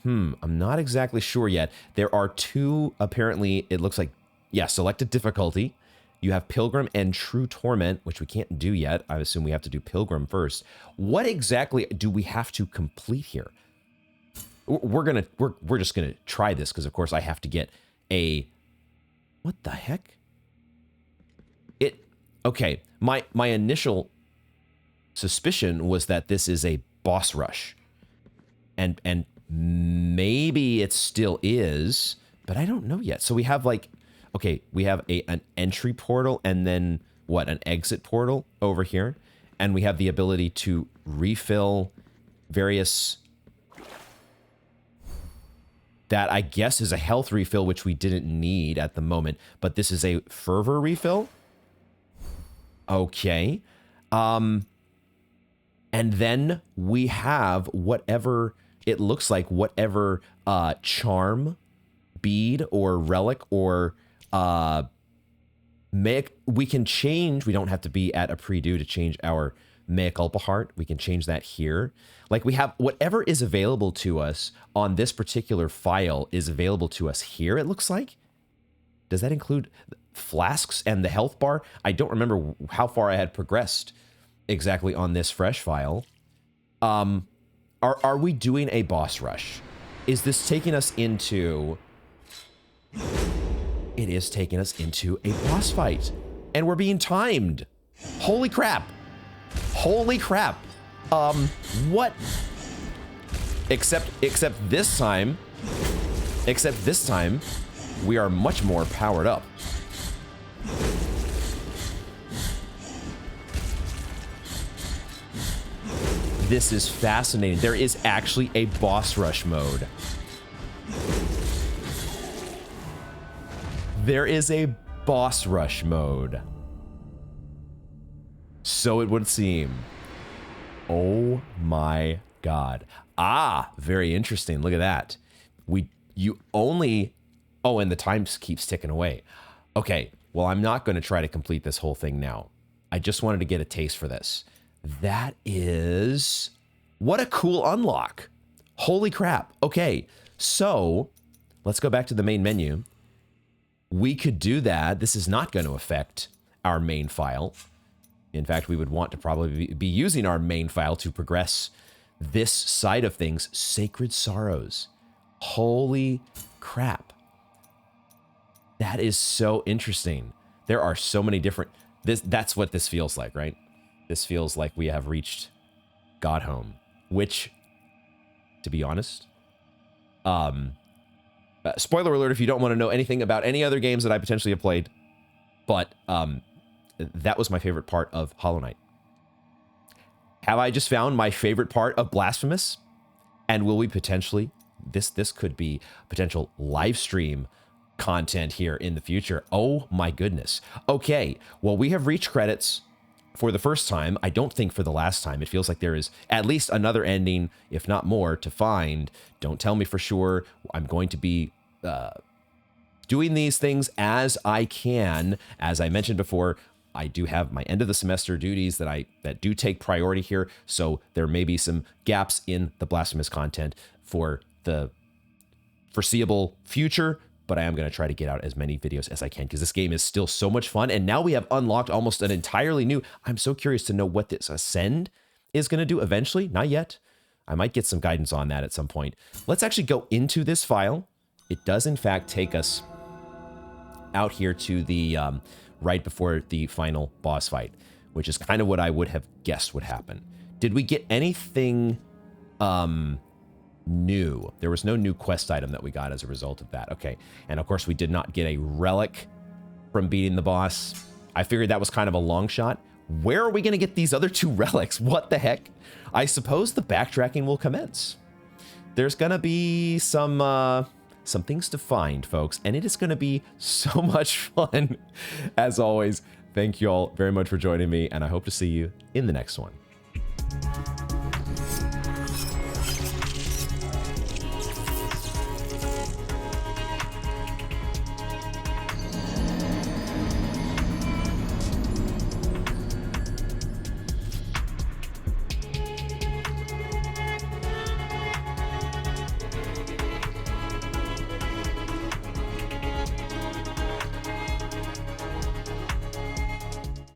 I'm not exactly sure yet. There are two, apparently, it looks like, yeah, selected difficulty. You have Pilgrim and True Torment, which we can't do yet. I assume we have to do Pilgrim first. What exactly do we have to complete here? We're just gonna try this because, of course, I have to get a. What the heck? Okay. My initial suspicion was that this is a boss rush, and maybe it still is, but I don't know yet. So we have like. Okay, we have an entry portal and then, an exit portal over here. And we have the ability to refill various... That, I guess, is a health refill, which we didn't need at the moment. But this is a fervor refill? Okay. And then we have whatever... It looks like whatever charm, bead, or relic, or... we can change. We don't have to be at a pre-do to change our mea culpa heart. We can change that here. Like we have whatever is available to us on this particular file is available to us here. It looks like. Does that include flasks and the health bar? I don't remember how far I had progressed exactly on this fresh file. Are we doing a boss rush? Is this taking us into? It is taking us into a boss fight. And we're being timed. Holy crap. Holy crap. What? Except this time, we are much more powered up. This is fascinating. There is actually a boss rush mode. There is a boss rush mode. So it would seem. Oh my god. Ah, very interesting. Look at that. You only... Oh, and the time keeps ticking away. Okay, well, I'm not going to try to complete this whole thing now. I just wanted to get a taste for this. That is... What a cool unlock. Holy crap. Okay, so let's go back to the main menu. We could do that. This is not going to affect our main file. In fact, we would want to probably be using our main file to progress this side of things. Sacred Sorrows. Holy crap. That is so interesting. There are so many different... That's what this feels like, right? This feels like we have reached Godhome, which, to be honest... spoiler alert if you don't want to know anything about any other games that I potentially have played, but that was my favorite part of Hollow Knight. Have I just found my favorite part of Blasphemous? And will we potentially... This could be potential live stream content here in the future. Oh my goodness. Okay, well, we have reached credits for the first time. I don't think for the last time. It feels like there is at least another ending, if not more, to find. Don't tell me for sure. I'm going to be doing these things as I can. As I mentioned before, I do have my end of the semester duties that do take priority here. So there may be some gaps in the Blasphemous content for the foreseeable future, but I am going to try to get out as many videos as I can because this game is still so much fun. And now we have unlocked almost an entirely new, I'm so curious to know what this Ascend is going to do eventually. Not yet. I might get some guidance on that at some point. Let's actually go into this file. It does in fact take us out here to the right before the final boss fight, which is kind of what I would have guessed would happen. Did we get anything new? There was no new quest item that we got as a result of that. Okay. And of course we did not get a relic from beating the boss. I figured that was kind of a long shot. Where are we going to get these other 2 relics? What the heck? I suppose the backtracking will commence. There's going to be some things to find, folks, and it is going to be so much fun. As always, thank you all very much for joining me, and I hope to see you in the next one.